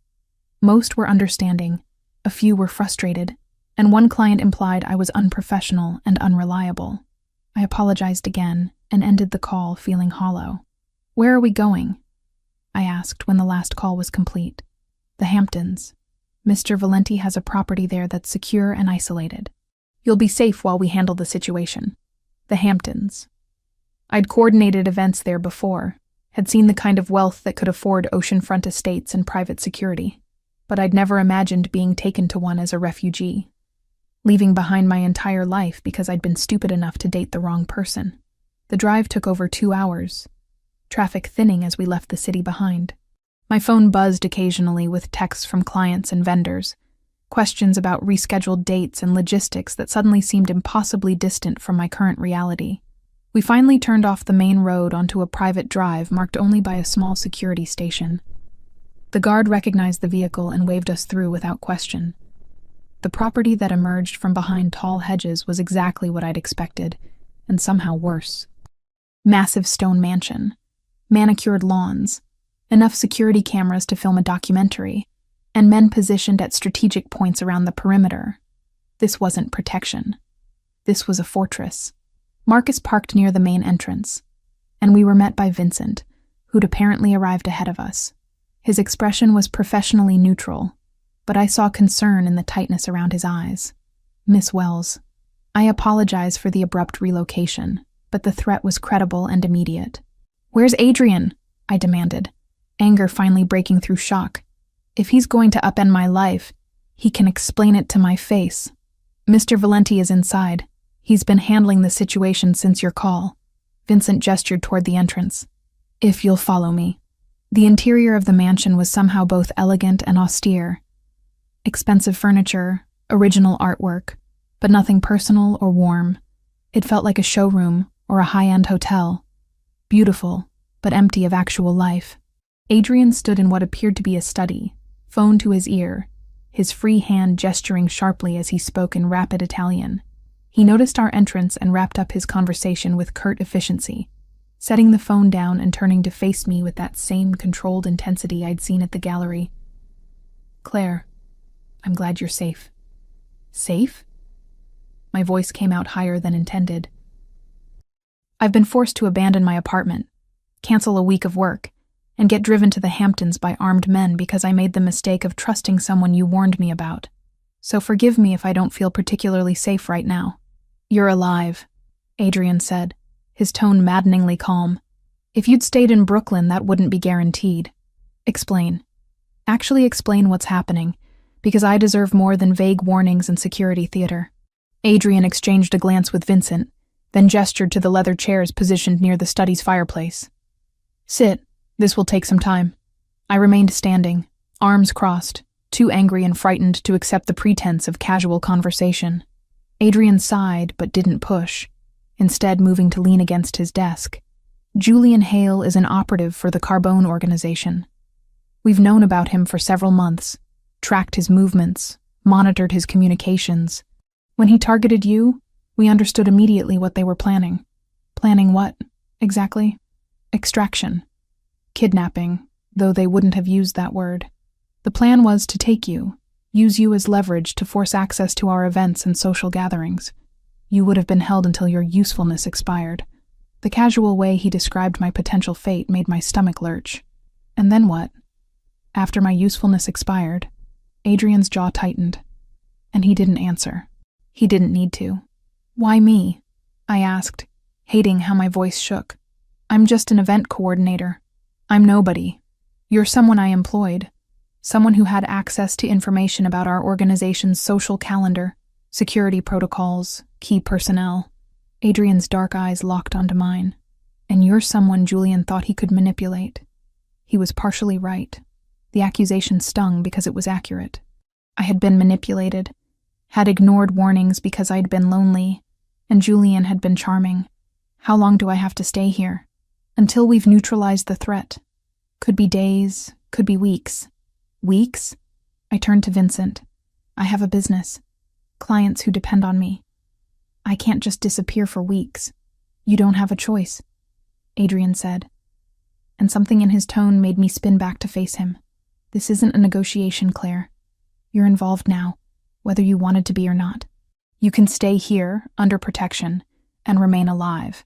Most were understanding, a few were frustrated, and one client implied I was unprofessional and unreliable. I apologized again and ended the call feeling hollow. Where are we going? I asked when the last call was complete. The Hamptons. Mr. Valenti has a property there that's secure and isolated. You'll be safe while we handle the situation. The Hamptons. I'd coordinated events there before, had seen the kind of wealth that could afford oceanfront estates and private security, but I'd never imagined being taken to one as a refugee, leaving behind my entire life because I'd been stupid enough to date the wrong person. The drive took over 2 hours, traffic thinning as we left the city behind. My phone buzzed occasionally with texts from clients and vendors, questions about rescheduled dates and logistics that suddenly seemed impossibly distant from my current reality. We finally turned off the main road onto a private drive marked only by a small security station. The guard recognized the vehicle and waved us through without question. The property that emerged from behind tall hedges was exactly what I'd expected, and somehow worse. Massive stone mansion, manicured lawns, enough security cameras to film a documentary, and men positioned at strategic points around the perimeter. This wasn't protection. This was a fortress. Marcus parked near the main entrance, and we were met by Vincent, who'd apparently arrived ahead of us. His expression was professionally neutral, but I saw concern in the tightness around his eyes. Miss Wells, I apologize for the abrupt relocation, but the threat was credible and immediate. Where's Adrian? I demanded, anger finally breaking through shock. If he's going to upend my life, he can explain it to my face. Mr. Valenti is inside. He's been handling the situation since your call. Vincent gestured toward the entrance. If you'll follow me. The interior of the mansion was somehow both elegant and austere. Expensive furniture, original artwork, but nothing personal or warm. It felt like a showroom or a high-end hotel. Beautiful, but empty of actual life. Adrian stood in what appeared to be a study, phone to his ear, his free hand gesturing sharply as he spoke in rapid Italian. He noticed our entrance and wrapped up his conversation with curt efficiency, setting the phone down and turning to face me with that same controlled intensity I'd seen at the gallery. Claire, I'm glad you're safe. Safe? My voice came out higher than intended. I've been forced to abandon my apartment, cancel a week of work, and get driven to the Hamptons by armed men because I made the mistake of trusting someone you warned me about. So forgive me if I don't feel particularly safe right now. You're alive, Adrian said, his tone maddeningly calm. If you'd stayed in Brooklyn, that wouldn't be guaranteed. Explain. Actually explain what's happening, because I deserve more than vague warnings and security theater. Adrian exchanged a glance with Vincent, then gestured to the leather chairs positioned near the study's fireplace. Sit. This will take some time. I remained standing, arms crossed, too angry and frightened to accept the pretense of casual conversation. Adrian sighed but didn't push, instead moving to lean against his desk. Julian Hale is an operative for the Carbone organization. We've known about him for several months, tracked his movements, monitored his communications. When he targeted you, we understood immediately what they were planning. Planning what, exactly? Extraction. Kidnapping, though they wouldn't have used that word. The plan was to take you, use you as leverage to force access to our events and social gatherings. You would have been held until your usefulness expired. The casual way he described my potential fate made my stomach lurch. And then what? After my usefulness expired, Adrian's jaw tightened, and he didn't answer. He didn't need to. Why me? I asked, hating how my voice shook. I'm just an event coordinator. I'm nobody. You're someone I employed. Someone who had access to information about our organization's social calendar, security protocols, key personnel. Adrian's dark eyes locked onto mine. And you're someone Julian thought he could manipulate. He was partially right. The accusation stung because it was accurate. I had been manipulated, had ignored warnings because I'd been lonely, and Julian had been charming. How long do I have to stay here? Until we've neutralized the threat. Could be days, could be weeks. Weeks? I turned to Vincent. I have a business. Clients who depend on me. I can't just disappear for weeks. You don't have a choice, Adrian said. And something in his tone made me spin back to face him. This isn't a negotiation, Claire. You're involved now, whether you wanted to be or not. You can stay here, under protection, and remain alive.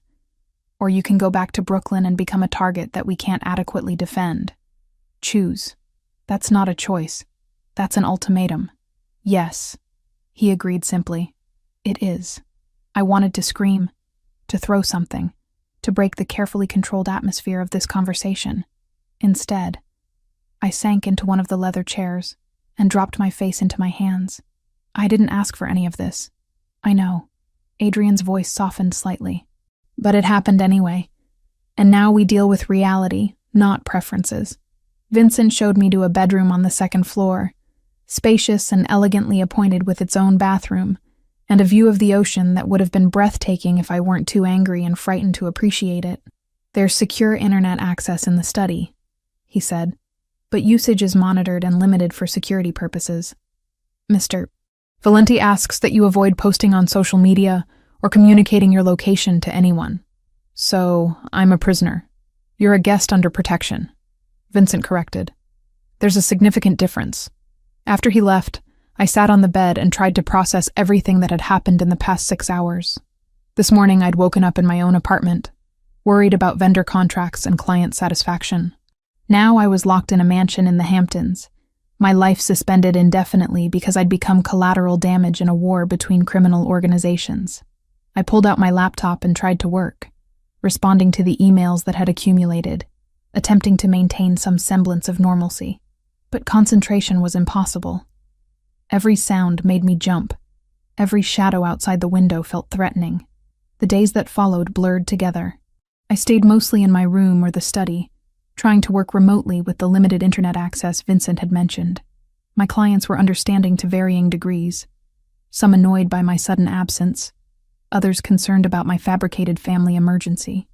Or you can go back to Brooklyn and become a target that we can't adequately defend. Choose. That's not a choice. That's an ultimatum. Yes, he agreed simply. It is. I wanted to scream, to throw something, to break the carefully controlled atmosphere of this conversation. Instead, I sank into one of the leather chairs and dropped my face into my hands. I didn't ask for any of this. I know. Adrian's voice softened slightly. But it happened anyway. And now we deal with reality, not preferences. Vincent showed me to a bedroom on the second floor, spacious and elegantly appointed with its own bathroom, and a view of the ocean that would have been breathtaking if I weren't too angry and frightened to appreciate it. There's secure internet access in the study, he said, but usage is monitored and limited for security purposes. Mr. Valenti asks that you avoid posting on social media or communicating your location to anyone. So, I'm a prisoner. You're a guest under protection, Vincent corrected. There's a significant difference. After he left, I sat on the bed and tried to process everything that had happened in the past 6 hours. This morning I'd woken up in my own apartment, worried about vendor contracts and client satisfaction. Now I was locked in a mansion in the Hamptons, my life suspended indefinitely because I'd become collateral damage in a war between criminal organizations. I pulled out my laptop and tried to work, responding to the emails that had accumulated, attempting to maintain some semblance of normalcy. But concentration was impossible. Every sound made me jump. Every shadow outside the window felt threatening. The days that followed blurred together. I stayed mostly in my room or the study, trying to work remotely with the limited internet access Vincent had mentioned. My clients were understanding to varying degrees, some annoyed by my sudden absence, others concerned about my fabricated family emergency.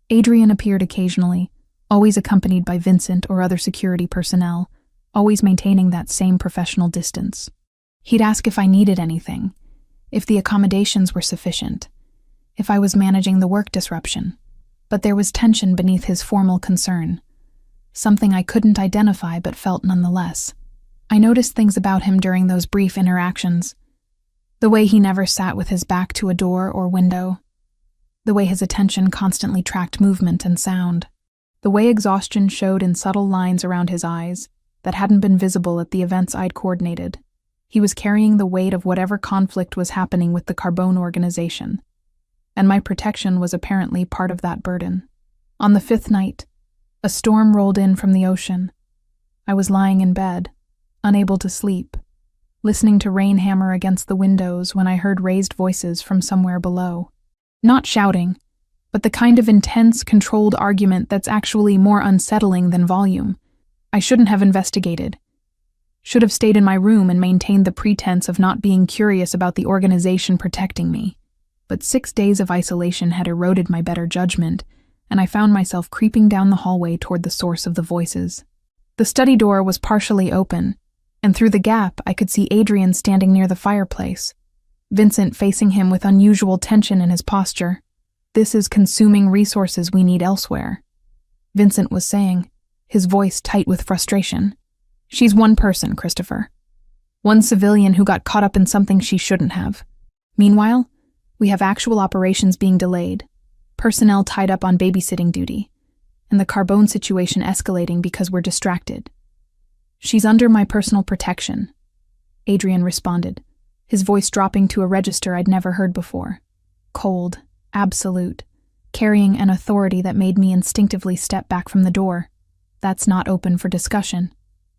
Adrian appeared occasionally, always accompanied by Vincent or other security personnel, always maintaining that same professional distance. He'd ask if I needed anything, if the accommodations were sufficient, if I was managing the work disruption. But there was tension beneath his formal concern, something I couldn't identify but felt nonetheless. I noticed things about him during those brief interactions. The way he never sat with his back to a door or window. The way his attention constantly tracked movement and sound. The way exhaustion showed in subtle lines around his eyes that hadn't been visible at the events I'd coordinated. He was carrying the weight of whatever conflict was happening with the Carbone organization, and my protection was apparently part of that burden. On the 5th night, a storm rolled in from the ocean. I was lying in bed, unable to sleep, listening to rain hammer against the windows when I heard raised voices from somewhere below. Not shouting, but the kind of intense, controlled argument that's actually more unsettling than volume. I shouldn't have investigated. Should have stayed in my room and maintained the pretense of not being curious about the organization protecting me. But 6 days of isolation had eroded my better judgment, and I found myself creeping down the hallway toward the source of the voices. The study door was partially open, and through the gap I could see Adrian standing near the fireplace, Vincent facing him with unusual tension in his posture. This is consuming resources we need elsewhere, Vincent was saying, his voice tight with frustration. She's one person, Christopher. One civilian who got caught up in something she shouldn't have. Meanwhile, we have actual operations being delayed, personnel tied up on babysitting duty, and the Carbone situation escalating because we're distracted. She's under my personal protection, Adrian responded, his voice dropping to a register I'd never heard before. Cold, absolute, carrying an authority that made me instinctively step back from the door. That's not open for discussion.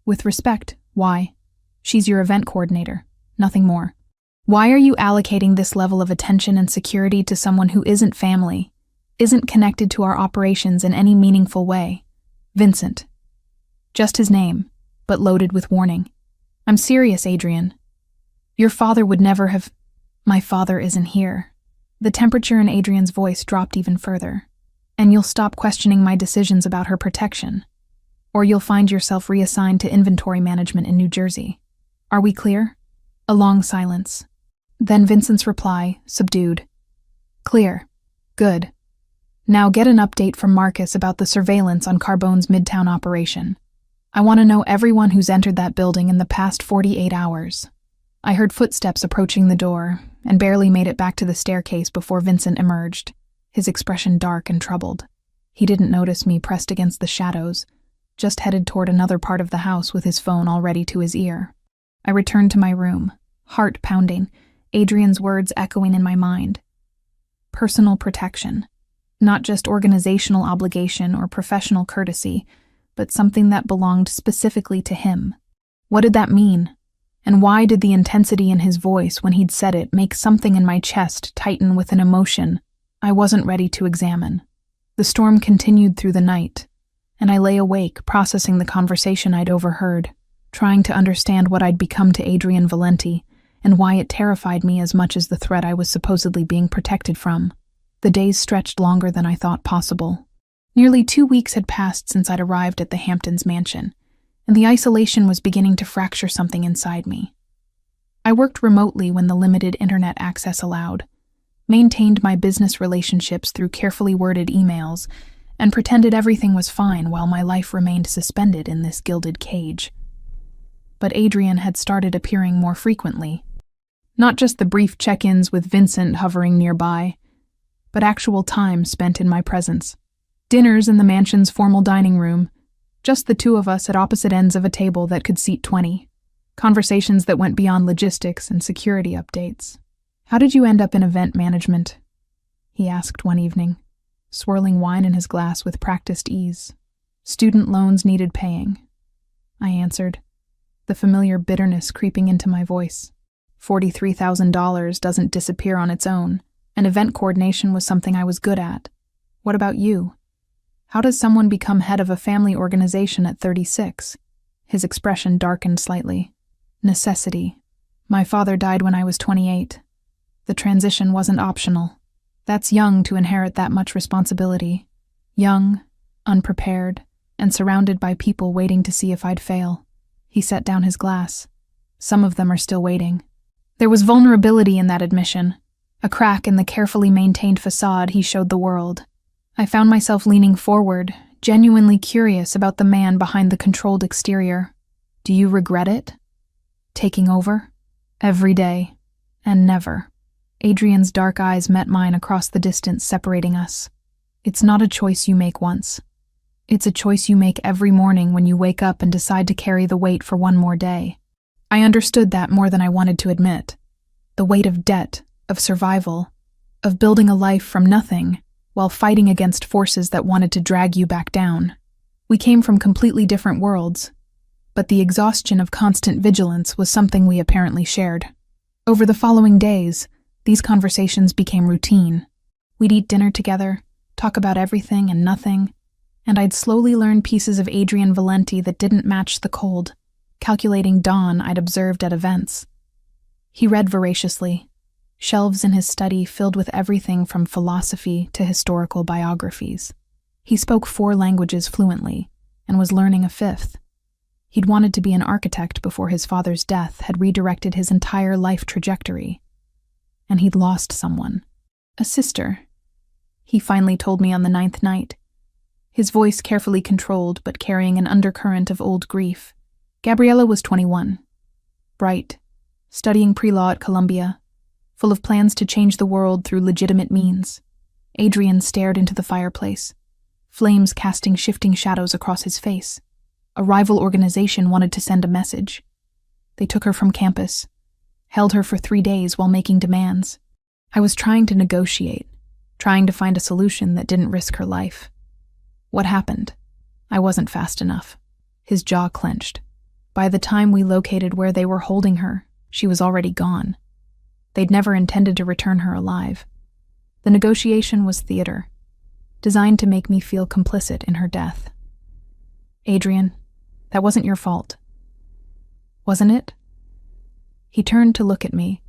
With respect, why? She's your event coordinator, nothing more. Why are you allocating this level of attention and security to someone who isn't family, isn't connected to our operations in any meaningful way? Vincent. Just his name, but loaded with warning. I'm serious, Adrian. Your father would never have... My father isn't here. The temperature in Adrian's voice dropped even further. And you'll stop questioning my decisions about her protection. Or you'll find yourself reassigned to inventory management in New Jersey. Are we clear? A long silence. Then Vincent's reply, subdued. Clear. Good. Now get an update from Marcus about the surveillance on Carbone's Midtown operation. I want to know everyone who's entered that building in the past 48 hours. I heard footsteps approaching the door and barely made it back to the staircase before Vincent emerged, his expression dark and troubled. He didn't notice me pressed against the shadows, just headed toward another part of the house with his phone already to his ear. I returned to my room, heart pounding, Adrian's words echoing in my mind. Personal protection. Not just organizational obligation or professional courtesy, but something that belonged specifically to him. What did that mean? And why did the intensity in his voice when he'd said it make something in my chest tighten with an emotion I wasn't ready to examine? The storm continued through the night, and I lay awake processing the conversation I'd overheard, trying to understand what I'd become to Adrian Valenti and why it terrified me as much as the threat I was supposedly being protected from. The days stretched longer than I thought possible. Nearly 2 weeks had passed since I'd arrived at the Hamptons mansion, and the isolation was beginning to fracture something inside me. I worked remotely when the limited internet access allowed, maintained my business relationships through carefully worded emails, and pretended everything was fine while my life remained suspended in this gilded cage. But Adrian had started appearing more frequently. Not just the brief check-ins with Vincent hovering nearby, but actual time spent in my presence. Dinners in the mansion's formal dining room, just the two of us at opposite ends of a table that could seat 20. Conversations that went beyond logistics and security updates. How did you end up in event management? He asked one evening, swirling wine in his glass with practiced ease. Student loans needed paying, I answered, the familiar bitterness creeping into my voice. $43,000 doesn't disappear on its own, and event coordination was something I was good at. What about you? How does someone become head of a family organization at 36? His expression darkened slightly. Necessity. My father died when I was 28. The transition wasn't optional. That's young to inherit that much responsibility. Young, unprepared, and surrounded by people waiting to see if I'd fail. He set down his glass. Some of them are still waiting. There was vulnerability in that admission, a crack in the carefully maintained facade he showed the world. I found myself leaning forward, genuinely curious about the man behind the controlled exterior. Do you regret it? Taking over? Every day. And never. Adrian's dark eyes met mine across the distance separating us. It's not a choice you make once. It's a choice you make every morning when you wake up and decide to carry the weight for one more day. I understood that more than I wanted to admit. The weight of debt, of survival, of building a life from nothing, while fighting against forces that wanted to drag you back down. We came from completely different worlds, but the exhaustion of constant vigilance was something we apparently shared. Over the following days, these conversations became routine. We'd eat dinner together, talk about everything and nothing, and I'd slowly learn pieces of Adrian Valenti that didn't match the cold, calculating dawn I'd observed at events. He read voraciously, shelves in his study filled with everything from philosophy to historical biographies. He spoke 4 languages fluently and was learning a 5th. He'd wanted to be an architect before his father's death had redirected his entire life trajectory. And he'd lost someone. A sister. He finally told me on the 9th night, his voice carefully controlled but carrying an undercurrent of old grief. Gabriella was 21. Bright, studying pre-law at Columbia, full of plans to change the world through legitimate means. Adrian stared into the fireplace, flames casting shifting shadows across his face. A rival organization wanted to send a message. They took her from campus, held her for 3 days while making demands. I was trying to negotiate, trying to find a solution that didn't risk her life. What happened? I wasn't fast enough. His jaw clenched. By the time we located where they were holding her, she was already gone. They'd never intended to return her alive. The negotiation was theater, designed to make me feel complicit in her death. Adrian, that wasn't your fault. Wasn't it? He turned to look at me,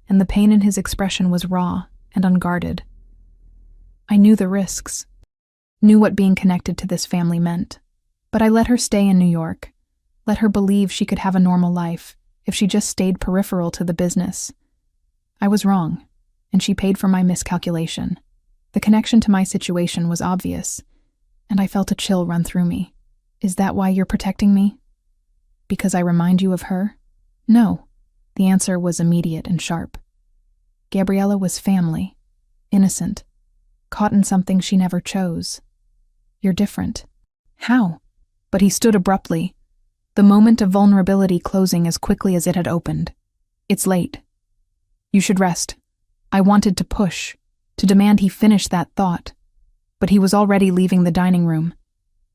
and the pain in his expression was raw and unguarded. I knew the risks, knew what being connected to this family meant, but I let her stay in New York, let her believe she could have a normal life if she just stayed peripheral to the business. I was wrong, and she paid for my miscalculation. The connection to my situation was obvious, and I felt a chill run through me. Is that why you're protecting me? Because I remind you of her? No. The answer was immediate and sharp. Gabriella was family, innocent, caught in something she never chose. You're different. How? But he stood abruptly, the moment of vulnerability closing as quickly as it had opened. It's late. You should rest. I wanted to push, to demand he finish that thought, but he was already leaving the dining room,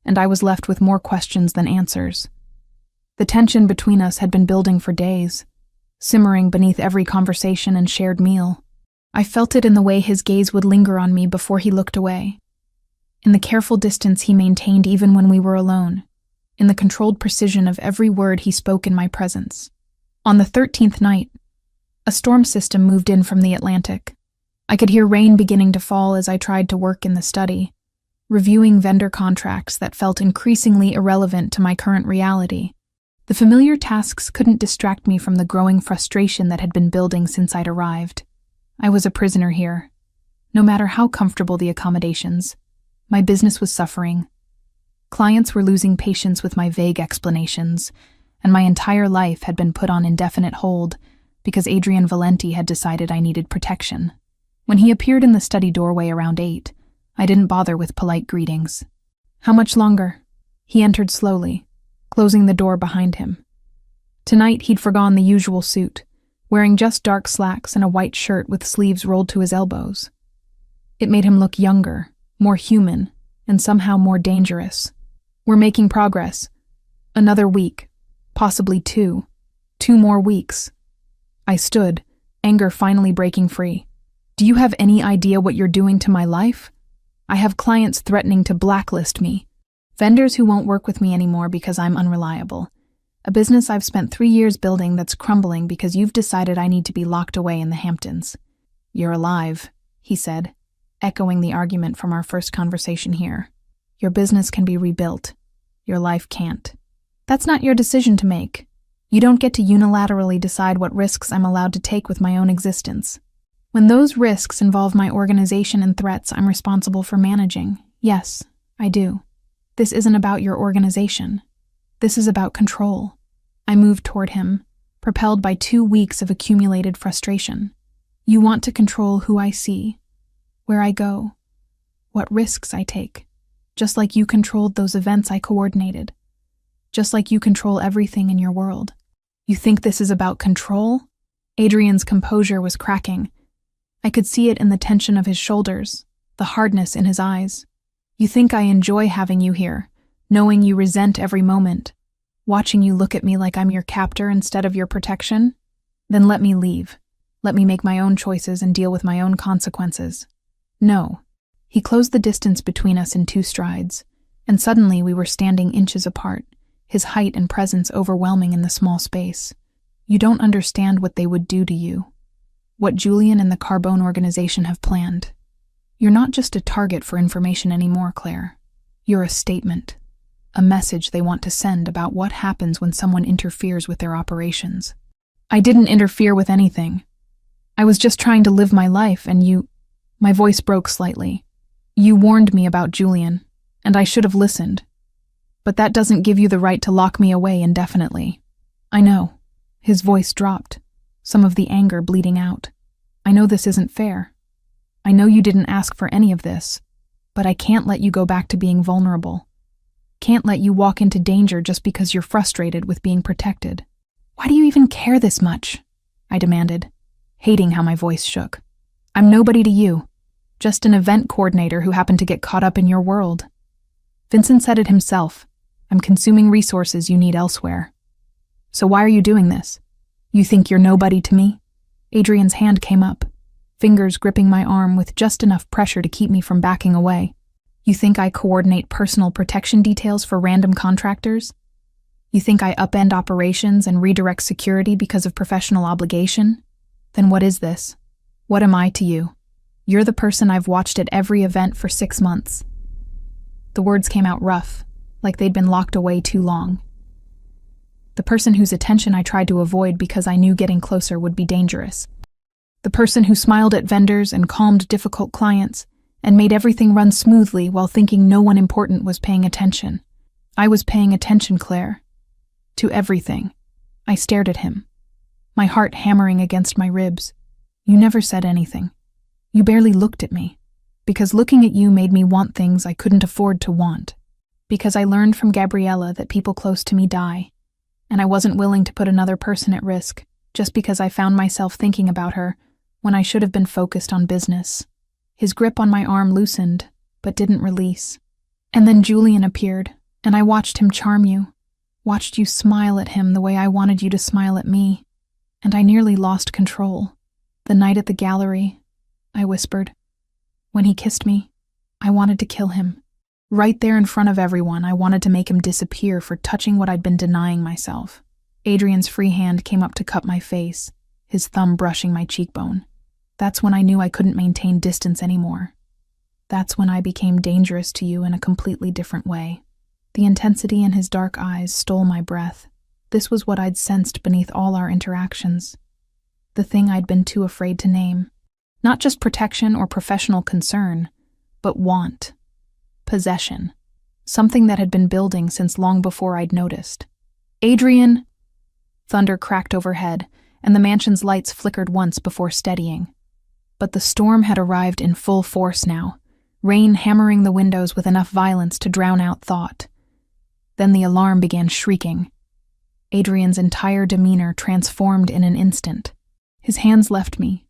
and I was left with more questions than answers. The tension between us had been building for days, simmering beneath every conversation and shared meal. I felt it in the way his gaze would linger on me before he looked away, in the careful distance he maintained even when we were alone, in the controlled precision of every word he spoke in my presence. On the 13th night, a storm system moved in from the Atlantic. I could hear rain beginning to fall as I tried to work in the study, reviewing vendor contracts that felt increasingly irrelevant to my current reality. The familiar tasks couldn't distract me from the growing frustration that had been building since I'd arrived. I was a prisoner here. No matter how comfortable the accommodations, my business was suffering. Clients were losing patience with my vague explanations, and my entire life had been put on indefinite hold because Adrian Valenti had decided I needed protection. When he appeared in the study doorway around 8, I didn't bother with polite greetings. How much longer? He entered slowly, closing the door behind him. Tonight he'd forgone the usual suit, wearing just dark slacks and a white shirt with sleeves rolled to his elbows. It made him look younger, more human, and somehow more dangerous. We're making progress. Another week, possibly 2. 2 more weeks. I stood, anger finally breaking free. Do you have any idea what you're doing to my life? I have clients threatening to blacklist me, vendors who won't work with me anymore because I'm unreliable, a business I've spent 3 years building that's crumbling because you've decided I need to be locked away in the Hamptons. You're alive, he said, echoing the argument from our first conversation here. Your business can be rebuilt. Your life can't. That's not your decision to make. You don't get to unilaterally decide what risks I'm allowed to take with my own existence. When those risks involve my organization and threats I'm responsible for managing, yes, I do. This isn't about your organization. This is about control. I moved toward him, propelled by 2 weeks of accumulated frustration. You want to control who I see, where I go, what risks I take, just like you controlled those events I coordinated, just like you control everything in your world. You think this is about control? Adrian's composure was cracking. I could see it in the tension of his shoulders, the hardness in his eyes. You think I enjoy having you here, knowing you resent every moment, watching you look at me like I'm your captor instead of your protection? Then let me leave. Let me make my own choices and deal with my own consequences. No. He closed the distance between us in 2 strides, and suddenly we were standing inches apart, his height and presence overwhelming in the small space. You don't understand what they would do to you, what Julian and the Carbone organization have planned. You're not just a target for information anymore, Claire. You're a statement, a message they want to send about what happens when someone interferes with their operations. I didn't interfere with anything. I was just trying to live my life, and you— My voice broke slightly. You warned me about Julian, and I should have listened. But that doesn't give you the right to lock me away indefinitely. I know. His voice dropped, some of the anger bleeding out. I know this isn't fair. I know you didn't ask for any of this, but I can't let you go back to being vulnerable. Can't let you walk into danger just because you're frustrated with being protected. Why do you even care this much? I demanded, hating how my voice shook. I'm nobody to you, just an event coordinator who happened to get caught up in your world. Vincent said it himself. I'm consuming resources you need elsewhere. So why are you doing this? You think you're nobody to me? Adrian's hand came up, fingers gripping my arm with just enough pressure to keep me from backing away. You think I coordinate personal protection details for random contractors? You think I upend operations and redirect security because of professional obligation? Then what is this? What am I to you? You're the person I've watched at every event for 6 months. The words came out rough, like they'd been locked away too long. The person whose attention I tried to avoid because I knew getting closer would be dangerous. The person who smiled at vendors and calmed difficult clients and made everything run smoothly while thinking no one important was paying attention. I was paying attention, Claire. To everything. I stared at him, my heart hammering against my ribs. You never said anything. You barely looked at me. Because looking at you made me want things I couldn't afford to want. Because I learned from Gabriella that people close to me die, and I wasn't willing to put another person at risk just because I found myself thinking about her when I should have been focused on business. His grip on my arm loosened, but didn't release. And then Julian appeared, and I watched him charm you, watched you smile at him the way I wanted you to smile at me, and I nearly lost control. The night at the gallery, I whispered. When he kissed me, I wanted to kill him. Right there in front of everyone, I wanted to make him disappear for touching what I'd been denying myself. Adrian's free hand came up to cup my face, his thumb brushing my cheekbone. That's when I knew I couldn't maintain distance anymore. That's when I became dangerous to you in a completely different way. The intensity in his dark eyes stole my breath. This was what I'd sensed beneath all our interactions. The thing I'd been too afraid to name. Not just protection or professional concern, but want. Possession. Something that had been building since long before I'd noticed. Adrian! Thunder cracked overhead, and the mansion's lights flickered once before steadying. But the storm had arrived in full force now, rain hammering the windows with enough violence to drown out thought. Then the alarm began shrieking. Adrian's entire demeanor transformed in an instant. His hands left me,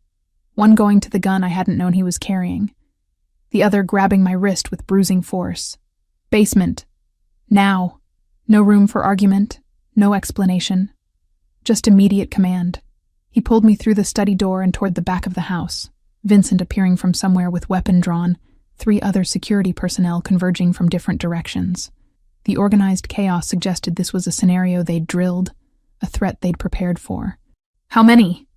one going to the gun I hadn't known he was carrying, the other grabbing my wrist with bruising force. Basement. Now. No room for argument, no explanation. Just immediate command. He pulled me through the study door and toward the back of the house, Vincent appearing from somewhere with weapon drawn, 3 other security personnel converging from different directions. The organized chaos suggested this was a scenario they'd drilled, a threat they'd prepared for. How many?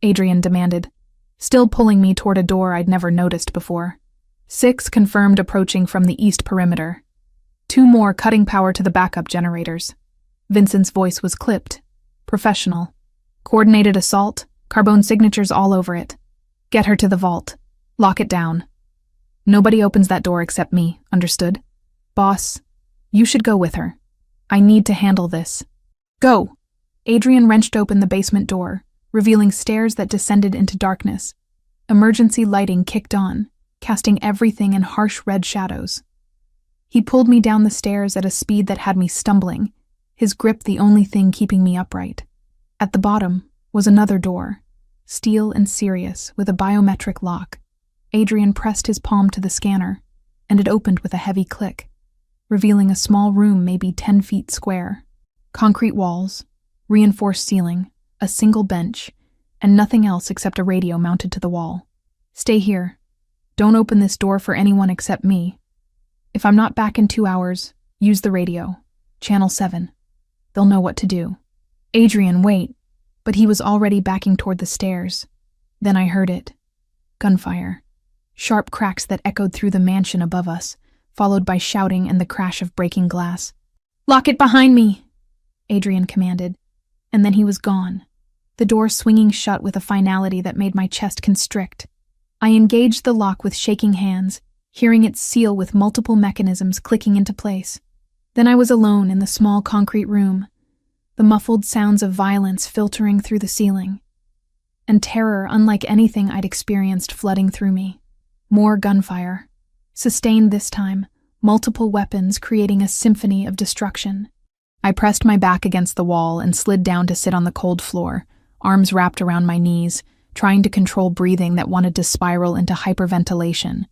Adrian demanded, still pulling me toward a door I'd never noticed before. 6 confirmed approaching from the east perimeter. 2 more cutting power to the backup generators. Vincent's voice was clipped, professional. Coordinated assault, Carbone signatures all over it. Get her to the vault. Lock it down. Nobody opens that door except me, understood? Boss, you should go with her. I need to handle this. Go! Adrian wrenched open the basement door, revealing stairs that descended into darkness. Emergency lighting kicked on, casting everything in harsh red shadows. He pulled me down the stairs at a speed that had me stumbling, his grip the only thing keeping me upright. At the bottom was another door, steel and serious, with a biometric lock. Adrian pressed his palm to the scanner, and it opened with a heavy click, revealing a small room maybe 10 feet square. Concrete walls, reinforced ceiling, a single bench, and nothing else except a radio mounted to the wall. Stay here. Don't open this door for anyone except me. If I'm not back in 2 hours, use the radio. Channel 7. They'll know what to do. Adrian, wait. But he was already backing toward the stairs. Then I heard it. Gunfire. Sharp cracks that echoed through the mansion above us, followed by shouting and the crash of breaking glass. Lock it behind me, Adrian commanded. And then he was gone, the door swinging shut with a finality that made my chest constrict. I engaged the lock with shaking hands, hearing it seal with multiple mechanisms clicking into place. Then I was alone in the small concrete room, the muffled sounds of violence filtering through the ceiling, and terror unlike anything I'd experienced flooding through me. More gunfire. Sustained this time, multiple weapons creating a symphony of destruction. I pressed my back against the wall and slid down to sit on the cold floor, arms wrapped around my knees, trying to control breathing that wanted to spiral into hyperventilation.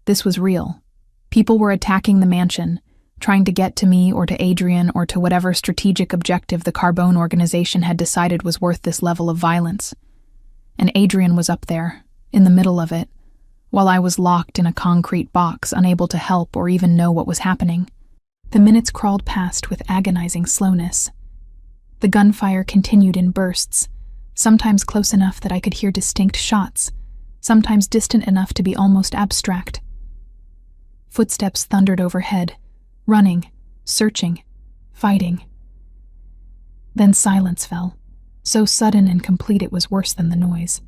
This was real. People were attacking the mansion, trying to get to me or to Adrian or to whatever strategic objective the Carbone organization had decided was worth this level of violence. and Adrian was up there, in the middle of it, while I was locked in a concrete box, unable to help or even know what was happening. The minutes crawled past with agonizing slowness. The gunfire continued in bursts, sometimes close enough that I could hear distinct shots, sometimes distant enough to be almost abstract. Footsteps thundered overhead, running, searching, fighting. Then silence fell, so sudden and complete it was worse than the noise.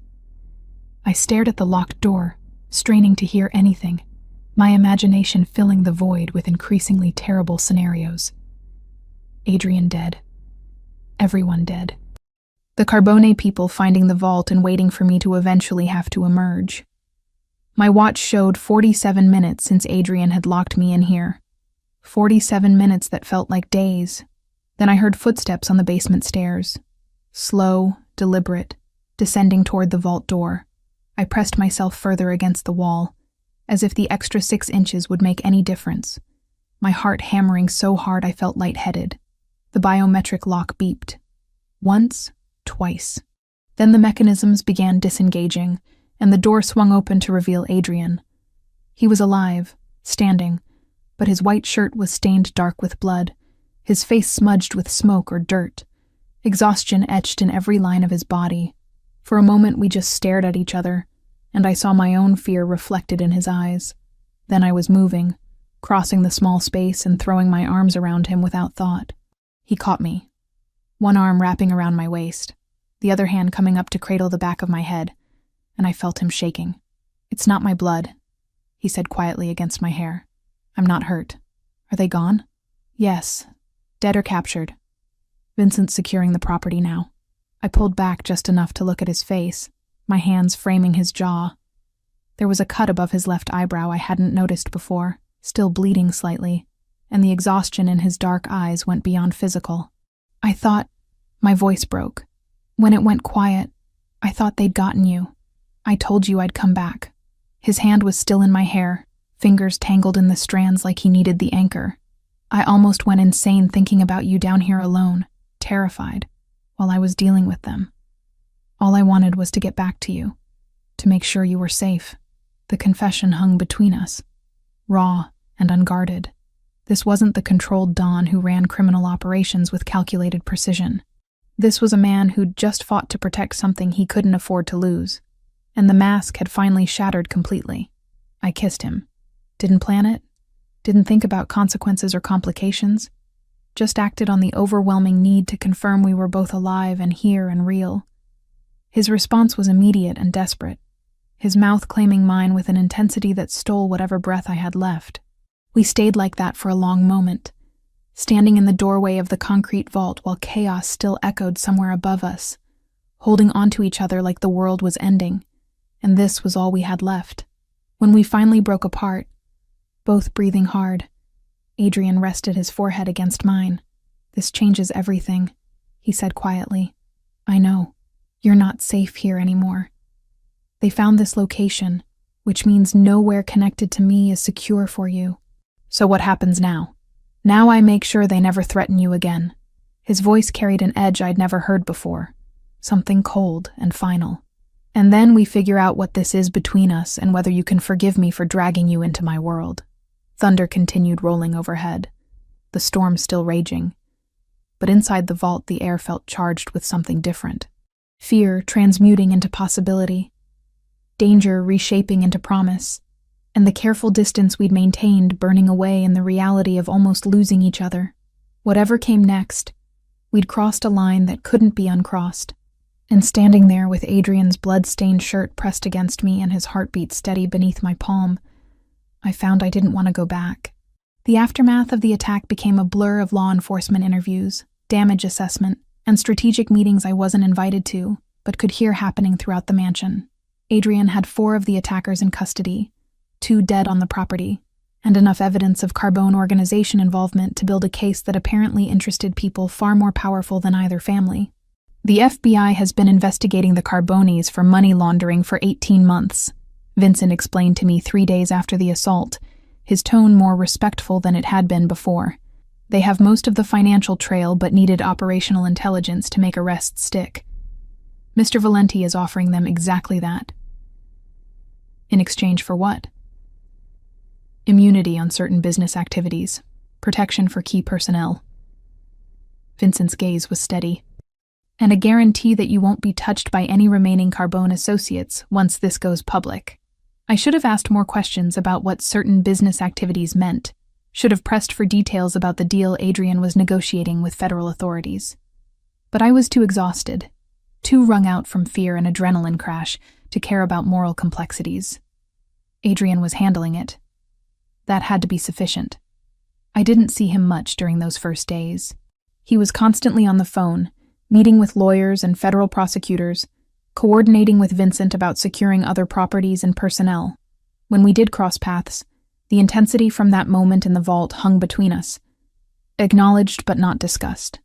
I stared at the locked door, straining to hear anything, my imagination filling the void with increasingly terrible scenarios. Adrian dead. Everyone dead. The Carbone people finding the vault and waiting for me to eventually have to emerge. My watch showed 47 minutes since Adrian had locked me in here. 47 minutes that felt like days. Then I heard footsteps on the basement stairs. Slow, deliberate, descending toward the vault door. I pressed myself further against the wall, as if the extra 6 inches would make any difference. My heart hammering so hard I felt lightheaded. The biometric lock beeped. Once, twice. Then the mechanisms began disengaging, and the door swung open to reveal Adrian. He was alive, standing, but his white shirt was stained dark with blood, his face smudged with smoke or dirt, exhaustion etched in every line of his body. For a moment we just stared at each other, and I saw my own fear reflected in his eyes. Then I was moving, crossing the small space and throwing my arms around him without thought. He caught me, one arm wrapping around my waist, the other hand coming up to cradle the back of my head, and I felt him shaking. "It's not my blood," he said quietly against my hair. "I'm not hurt. Are they gone?" "Yes. Dead or captured. Vincent's securing the property now." I pulled back just enough to look at his face, my hands framing his jaw. There was a cut above his left eyebrow I hadn't noticed before, still bleeding slightly, and the exhaustion in his dark eyes went beyond physical. I thought... My voice broke. When it went quiet, I thought they'd gotten you. I told you I'd come back. His hand was still in my hair, fingers tangled in the strands like he needed the anchor. I almost went insane thinking about you down here alone, terrified, while I was dealing with them. All I wanted was to get back to you, to make sure you were safe. The confession hung between us, raw and unguarded. This wasn't the controlled Don who ran criminal operations with calculated precision. This was a man who'd just fought to protect something he couldn't afford to lose, and the mask had finally shattered completely. I kissed him. Didn't plan it, didn't think about consequences or complications, just acted on the overwhelming need to confirm we were both alive and here and real. His response was immediate and desperate, his mouth claiming mine with an intensity that stole whatever breath I had left. We stayed like that for a long moment, standing in the doorway of the concrete vault while chaos still echoed somewhere above us, holding onto each other like the world was ending, and this was all we had left. When we finally broke apart, both breathing hard, Adrian rested his forehead against mine. "This changes everything," he said quietly. "I know. You're not safe here anymore. They found this location, which means nowhere connected to me is secure for you. So what happens now? Now I make sure they never threaten you again." His voice carried an edge I'd never heard before, something cold and final. "And then we figure out what this is between us and whether you can forgive me for dragging you into my world." Thunder continued rolling overhead, the storm still raging. But inside the vault the air felt charged with something different. Fear transmuting into possibility, danger reshaping into promise, and the careful distance we'd maintained burning away in the reality of almost losing each other. Whatever came next, we'd crossed a line that couldn't be uncrossed. And standing there with Adrian's blood-stained shirt pressed against me and his heartbeat steady beneath my palm, I found I didn't want to go back. The aftermath of the attack became a blur of law enforcement interviews, damage assessment, and strategic meetings I wasn't invited to, but could hear happening throughout the mansion. Adrian had 4 of the attackers in custody, 2 dead on the property, and enough evidence of Carbone organization involvement to build a case that apparently interested people far more powerful than either family. "The FBI has been investigating the Carbones for money laundering for 18 months, Vincent explained to me 3 days after the assault, his tone more respectful than it had been before. "They have most of the financial trail but needed operational intelligence to make arrests stick." Mr. Valenti is offering them exactly that. In exchange for what? Immunity on certain business activities, protection for key personnel. Vincent's gaze was steady. And a guarantee that you won't be touched by any remaining Carbone associates once this goes public. I should have asked more questions about what certain business activities meant, should have pressed for details about the deal Adrian was negotiating with federal authorities. But I was too exhausted, too wrung out from fear and adrenaline crash to care about moral complexities. Adrian was handling it. That had to be sufficient. I didn't see him much during those first days. He was constantly on the phone, meeting with lawyers and federal prosecutors, coordinating with Vincent about securing other properties and personnel. When we did cross paths, the intensity from that moment in the vault hung between us, acknowledged but not discussed.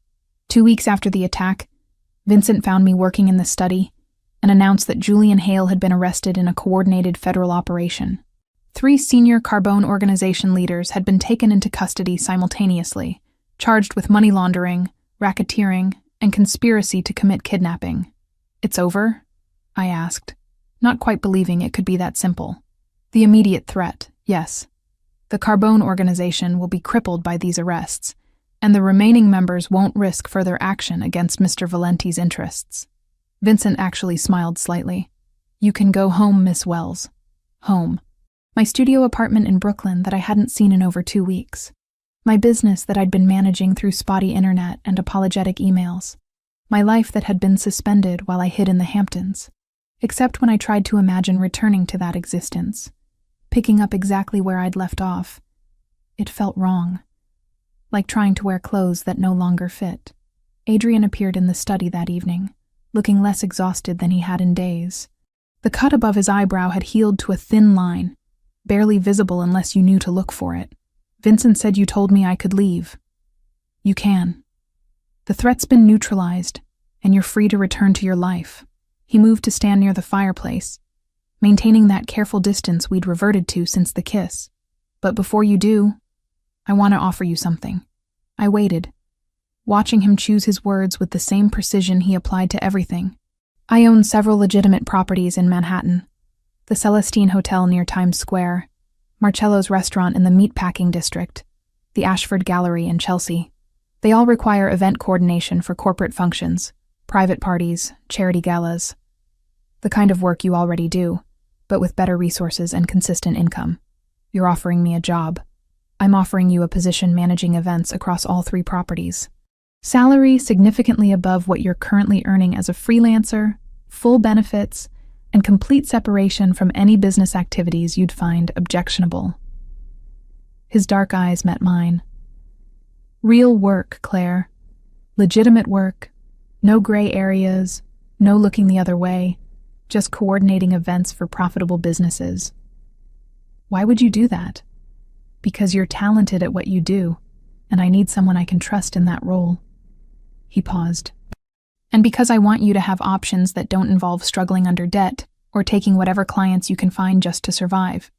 2 weeks after the attack, Vincent found me working in the study and announced that Julian Hale had been arrested in a coordinated federal operation. 3 senior Carbone organization leaders had been taken into custody simultaneously, charged with money laundering, racketeering, and conspiracy to commit kidnapping. It's over? I asked, not quite believing it could be that simple. The immediate threat, yes. The Carbone organization will be crippled by these arrests, and the remaining members won't risk further action against Mr. Valenti's interests. Vincent actually smiled slightly. You can go home, Miss Wells. Home. My studio apartment in Brooklyn that I hadn't seen in over 2 weeks. My business that I'd been managing through spotty internet and apologetic emails. My life that had been suspended while I hid in the Hamptons. Except when I tried to imagine returning to that existence, picking up exactly where I'd left off. It felt wrong. Like trying to wear clothes that no longer fit. Adrian appeared in the study that evening, looking less exhausted than he had in days. The cut above his eyebrow had healed to a thin line, barely visible unless you knew to look for it. Vincent said you told me I could leave. You can. The threat's been neutralized, and you're free to return to your life. He moved to stand near the fireplace, maintaining that careful distance we'd reverted to since the kiss. But before you do, I want to offer you something. I waited, watching him choose his words with the same precision he applied to everything. I own several legitimate properties in Manhattan. The Celestine Hotel near Times Square, Marcello's restaurant in the Meatpacking District, the Ashford Gallery in Chelsea. They all require event coordination for corporate functions, private parties, charity galas. The kind of work you already do, but with better resources and consistent income. You're offering me a job. I'm offering you a position managing events across all 3 properties. Salary significantly above what you're currently earning as a freelancer, full benefits, and complete separation from any business activities you'd find objectionable. His dark eyes met mine. Real work, Claire. Legitimate work. No gray areas, no looking the other way, just coordinating events for profitable businesses. Why would you do that? Because you're talented at what you do, and I need someone I can trust in that role. He paused. And because I want you to have options that don't involve struggling under debt or taking whatever clients you can find just to survive.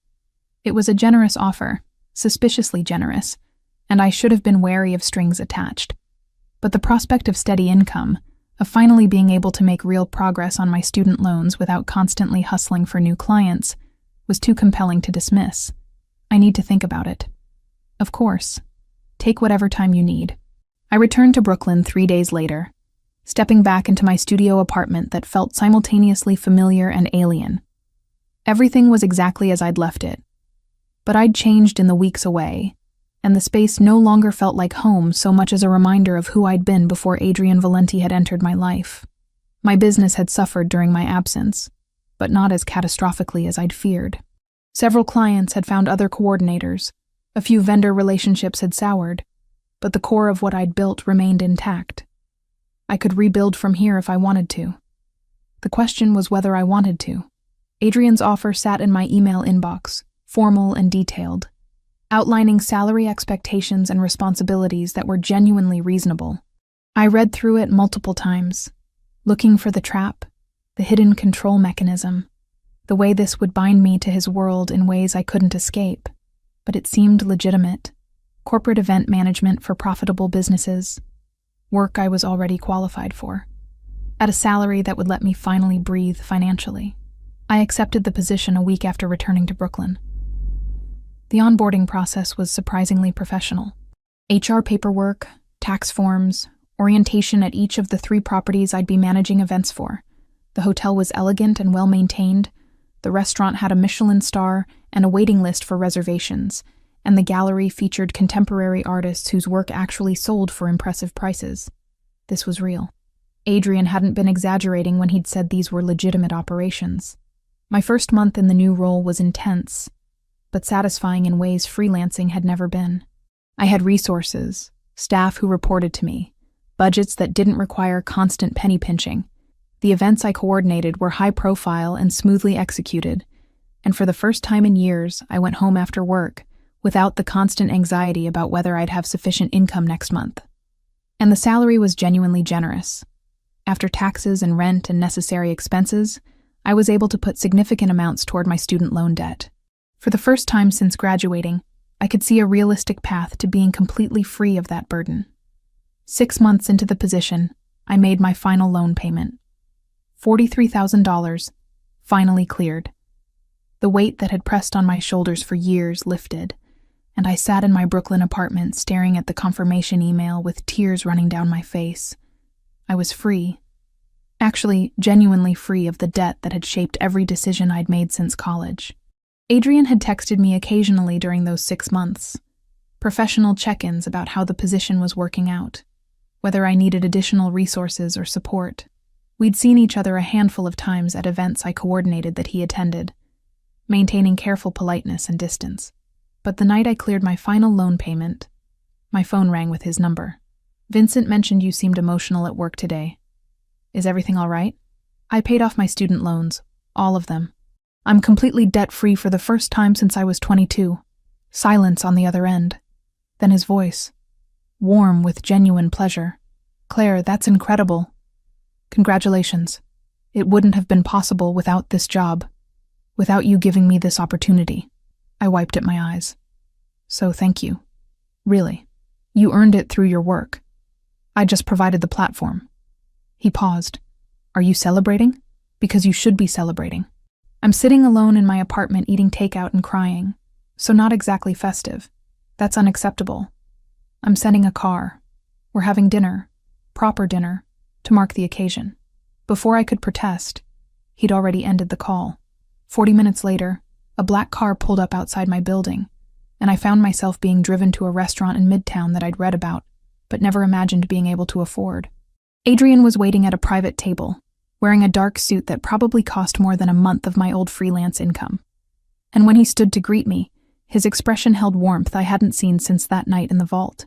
It was a generous offer, suspiciously generous, and I should have been wary of strings attached. But the prospect of steady income, of finally being able to make real progress on my student loans without constantly hustling for new clients, was too compelling to dismiss. I need to think about it. Of course. Take whatever time you need. I returned to Brooklyn 3 days later, stepping back into my studio apartment that felt simultaneously familiar and alien. Everything was exactly as I'd left it. But I'd changed in the weeks away, and the space no longer felt like home so much as a reminder of who I'd been before Adrian Valenti had entered my life. My business had suffered during my absence, but not as catastrophically as I'd feared. Several clients had found other coordinators, a few vendor relationships had soured, but the core of what I'd built remained intact. I could rebuild from here if I wanted to. The question was whether I wanted to. Adrian's offer sat in my email inbox, formal and detailed, outlining salary expectations and responsibilities that were genuinely reasonable. I read through it multiple times, looking for the trap, the hidden control mechanism, the way this would bind me to his world in ways I couldn't escape. But it seemed legitimate. Corporate event management for profitable businesses. Work I was already qualified for. at a salary that would let me finally breathe financially. I accepted the position a week after returning to Brooklyn. The onboarding process was surprisingly professional. HR paperwork, tax forms, orientation at each of the 3 properties I'd be managing events for. The hotel was elegant and well-maintained. The restaurant had a Michelin star and a waiting list for reservations, and the gallery featured contemporary artists whose work actually sold for impressive prices. This was real. Adrian hadn't been exaggerating when he'd said these were legitimate operations. My first month in the new role was intense, but satisfying in ways freelancing had never been. I had resources, staff who reported to me, budgets that didn't require constant penny pinching. The events I coordinated were high profile and smoothly executed, and for the first time in years, I went home after work without the constant anxiety about whether I'd have sufficient income next month. And the salary was genuinely generous. After taxes and rent and necessary expenses, I was able to put significant amounts toward my student loan debt. For the first time since graduating, I could see a realistic path to being completely free of that burden. 6 months into the position, I made my final loan payment. $43,000, finally cleared. The weight that had pressed on my shoulders for years lifted, and I sat in my Brooklyn apartment staring at the confirmation email with tears running down my face. I was free. Actually, genuinely free of the debt that had shaped every decision I'd made since college. Adrian had texted me occasionally during those 6 months. Professional check-ins about how the position was working out, whether I needed additional resources or support. We'd seen each other a handful of times at events I coordinated that he attended, maintaining careful politeness and distance. But the night I cleared my final loan payment, my phone rang with his number. "Vincent mentioned you seemed emotional at work today. Is everything all right? I paid off my student loans, all of them. I'm completely debt-free for the first time since I was 22. Silence on the other end. Then his voice, warm with genuine pleasure. "Claire, that's incredible. Congratulations. It wouldn't have been possible without this job, without you giving me this opportunity." I wiped at my eyes. "So thank you. Really. You earned it through your work. I just provided the platform." He paused. "Are you celebrating? Because you should be celebrating." I'm sitting alone in my apartment eating takeout and crying, so not exactly festive. That's unacceptable. I'm sending a car. We're having dinner, proper dinner, to mark the occasion. Before I could protest, he'd already ended the call. 40 minutes later, a black car pulled up outside my building, and I found myself being driven to a restaurant in Midtown that I'd read about, but never imagined being able to afford. Adrian was waiting at a private table, wearing a dark suit that probably cost more than a month of my old freelance income. And when he stood to greet me, his expression held warmth I hadn't seen since that night in the vault.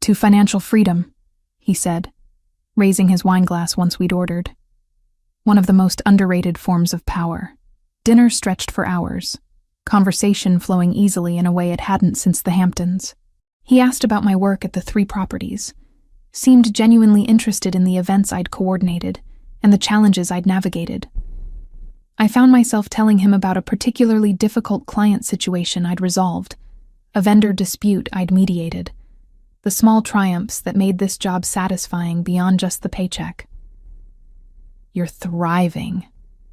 "To financial freedom," he said, raising his wineglass once we'd ordered. One of the most underrated forms of power. Dinner stretched for hours, conversation flowing easily in a way it hadn't since the Hamptons. He asked about my work at the 3 properties, seemed genuinely interested in the events I'd coordinated and the challenges I'd navigated. I found myself telling him about a particularly difficult client situation I'd resolved, a vendor dispute I'd mediated, the small triumphs that made this job satisfying beyond just the paycheck. "You're thriving,"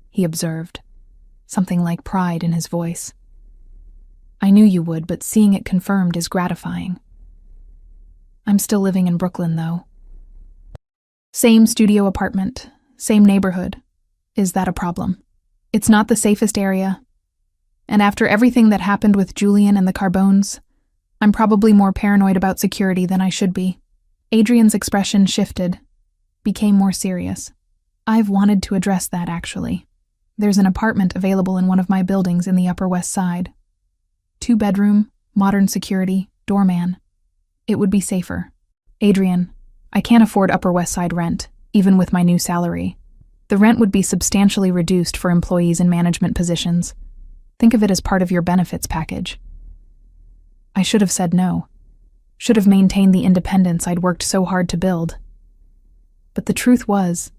he observed, something like pride in his voice. "I knew you would, but seeing it confirmed is gratifying." I'm still living in Brooklyn, though. Same studio apartment, same neighborhood. Is that a problem? It's not the safest area. And after everything that happened with Julian and the Carbones, I'm probably more paranoid about security than I should be. Adrian's expression shifted, became more serious. I've wanted to address that, actually. There's an apartment available in one of my buildings in the Upper West Side. 2-bedroom, modern security, doorman. It would be safer. Adrian, I can't afford Upper West Side rent, even with my new salary. The rent would be substantially reduced for employees in management positions. Think of it as part of your benefits package. I should have said no. Should have maintained the independence I'd worked so hard to build. But the truth was,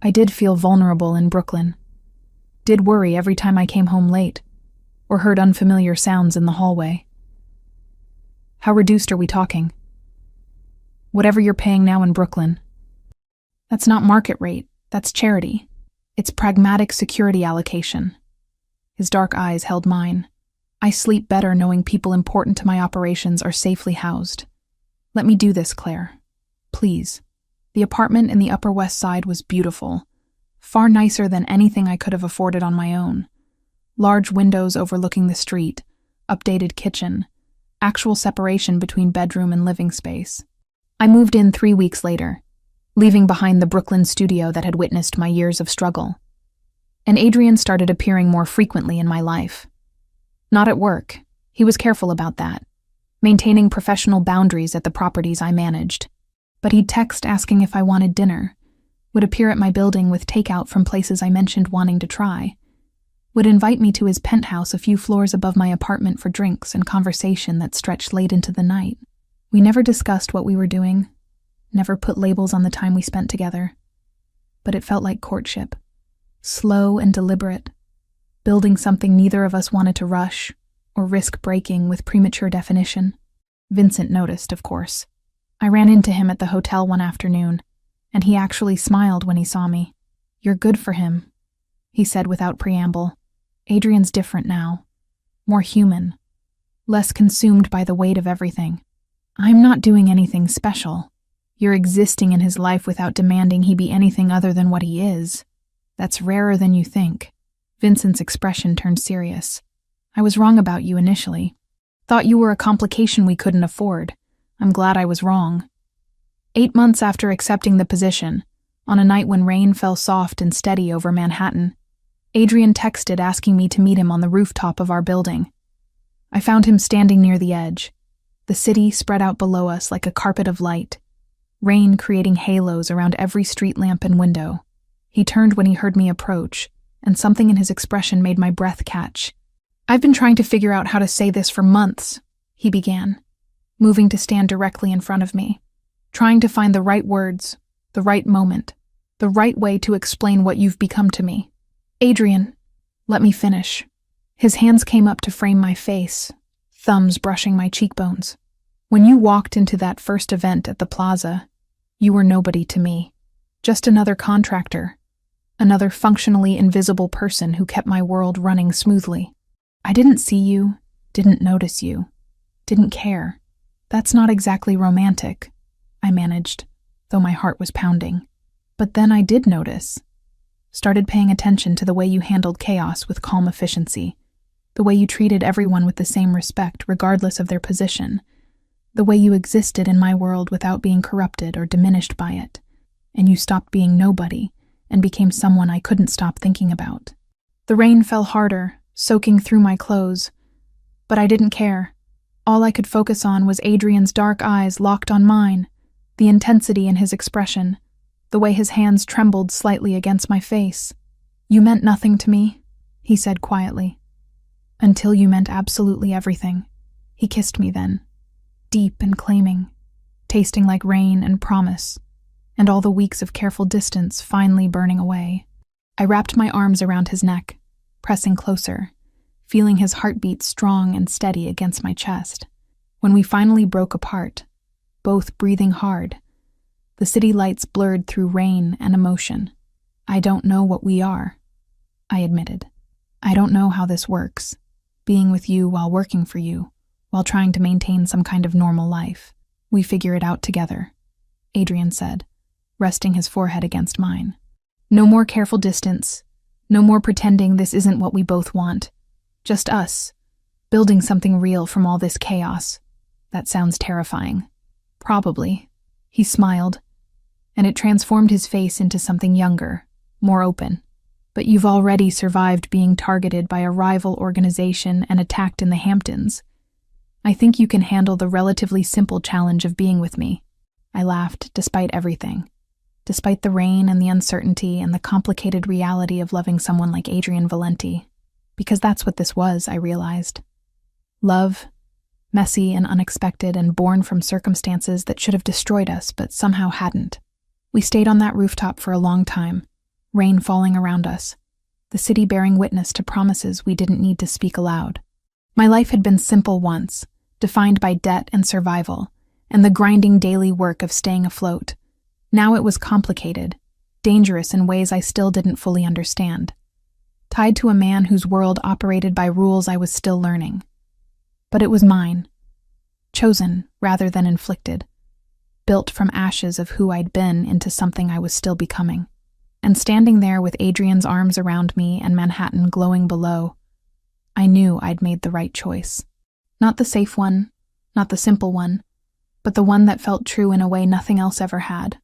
I did feel vulnerable in Brooklyn. Did worry every time I came home late, or heard unfamiliar sounds in the hallway. How reduced are we talking? Whatever you're paying now in Brooklyn. That's not market rate, that's charity. It's pragmatic security allocation. His dark eyes held mine. I sleep better knowing people important to my operations are safely housed. Let me do this, Claire. Please. The apartment in the Upper West Side was beautiful, far nicer than anything I could have afforded on my own. Large windows overlooking the street, updated kitchen, actual separation between bedroom and living space. I moved in 3 weeks later, leaving behind the Brooklyn studio that had witnessed my years of struggle. And Adrian started appearing more frequently in my life. Not at work. He was careful about that, maintaining professional boundaries at the properties I managed. But he'd text asking if I wanted dinner, would appear at my building with takeout from places I mentioned wanting to try, would invite me to his penthouse a few floors above my apartment for drinks and conversation that stretched late into the night. We never discussed what we were doing, never put labels on the time we spent together. But it felt like courtship, slow and deliberate, building something neither of us wanted to rush or risk breaking with premature definition. Vincent noticed, of course. I ran into him at the hotel one afternoon, and he actually smiled when he saw me. "You're good for him," he said without preamble. "Adrian's different now. More human. Less consumed by the weight of everything. I'm not doing anything special. You're existing in his life without demanding he be anything other than what he is. That's rarer than you think." Vincent's expression turned serious. "I was wrong about you initially. Thought you were a complication we couldn't afford. I'm glad I was wrong." 8 months after accepting the position, on a night when rain fell soft and steady over Manhattan, Adrian texted asking me to meet him on the rooftop of our building. I found him standing near the edge, the city spread out below us like a carpet of light, rain creating halos around every street lamp and window. He turned when he heard me approach, and something in his expression made my breath catch. "I've been trying to figure out how to say this for months," he began, moving to stand directly in front of me, trying to find the right words, the right moment, the right way to explain what you've become to me. "Adrian, let me finish." His hands came up to frame my face, thumbs brushing my cheekbones. "When you walked into that first event at the plaza, you were nobody to me. Just another contractor, another functionally invisible person who kept my world running smoothly. I didn't see you, didn't notice you, didn't care. That's not exactly romantic," I managed, though my heart was pounding. "But then I did notice. Started paying attention to the way you handled chaos with calm efficiency, the way you treated everyone with the same respect regardless of their position, the way you existed in my world without being corrupted or diminished by it, and you stopped being nobody and became someone I couldn't stop thinking about." The rain fell harder, soaking through my clothes, but I didn't care. All I could focus on was Adrian's dark eyes locked on mine, the intensity in his expression, the way his hands trembled slightly against my face. "You meant nothing to me," he said quietly. "Until you meant absolutely everything." He kissed me then, deep and claiming, tasting like rain and promise, and all the weeks of careful distance finally burning away. I wrapped my arms around his neck, pressing closer, feeling his heartbeat strong and steady against my chest. When we finally broke apart, both breathing hard, the city lights blurred through rain and emotion. "I don't know what we are," I admitted. "I don't know how this works, being with you while working for you, while trying to maintain some kind of normal life. We figure it out together," Adrian said, resting his forehead against mine. "No more careful distance, no more pretending this isn't what we both want. Just us, building something real from all this chaos." That sounds terrifying. Probably. He smiled, and it transformed his face into something younger, more open. "But you've already survived being targeted by a rival organization and attacked in the Hamptons. I think you can handle the relatively simple challenge of being with me." I laughed, despite everything. Despite the rain and the uncertainty and the complicated reality of loving someone like Adrian Valenti. Because that's what this was, I realized. Love, messy and unexpected and born from circumstances that should have destroyed us but somehow hadn't. We stayed on that rooftop for a long time, rain falling around us, the city bearing witness to promises we didn't need to speak aloud. My life had been simple once, defined by debt and survival, and the grinding daily work of staying afloat. Now it was complicated, dangerous in ways I still didn't fully understand, tied to a man whose world operated by rules I was still learning. But it was mine, chosen rather than inflicted, built from ashes of who I'd been into something I was still becoming. And standing there with Adrian's arms around me and Manhattan glowing below, I knew I'd made the right choice. Not the safe one, not the simple one, but the one that felt true in a way nothing else ever had.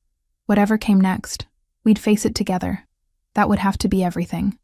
Whatever came next, we'd face it together. That would have to be everything.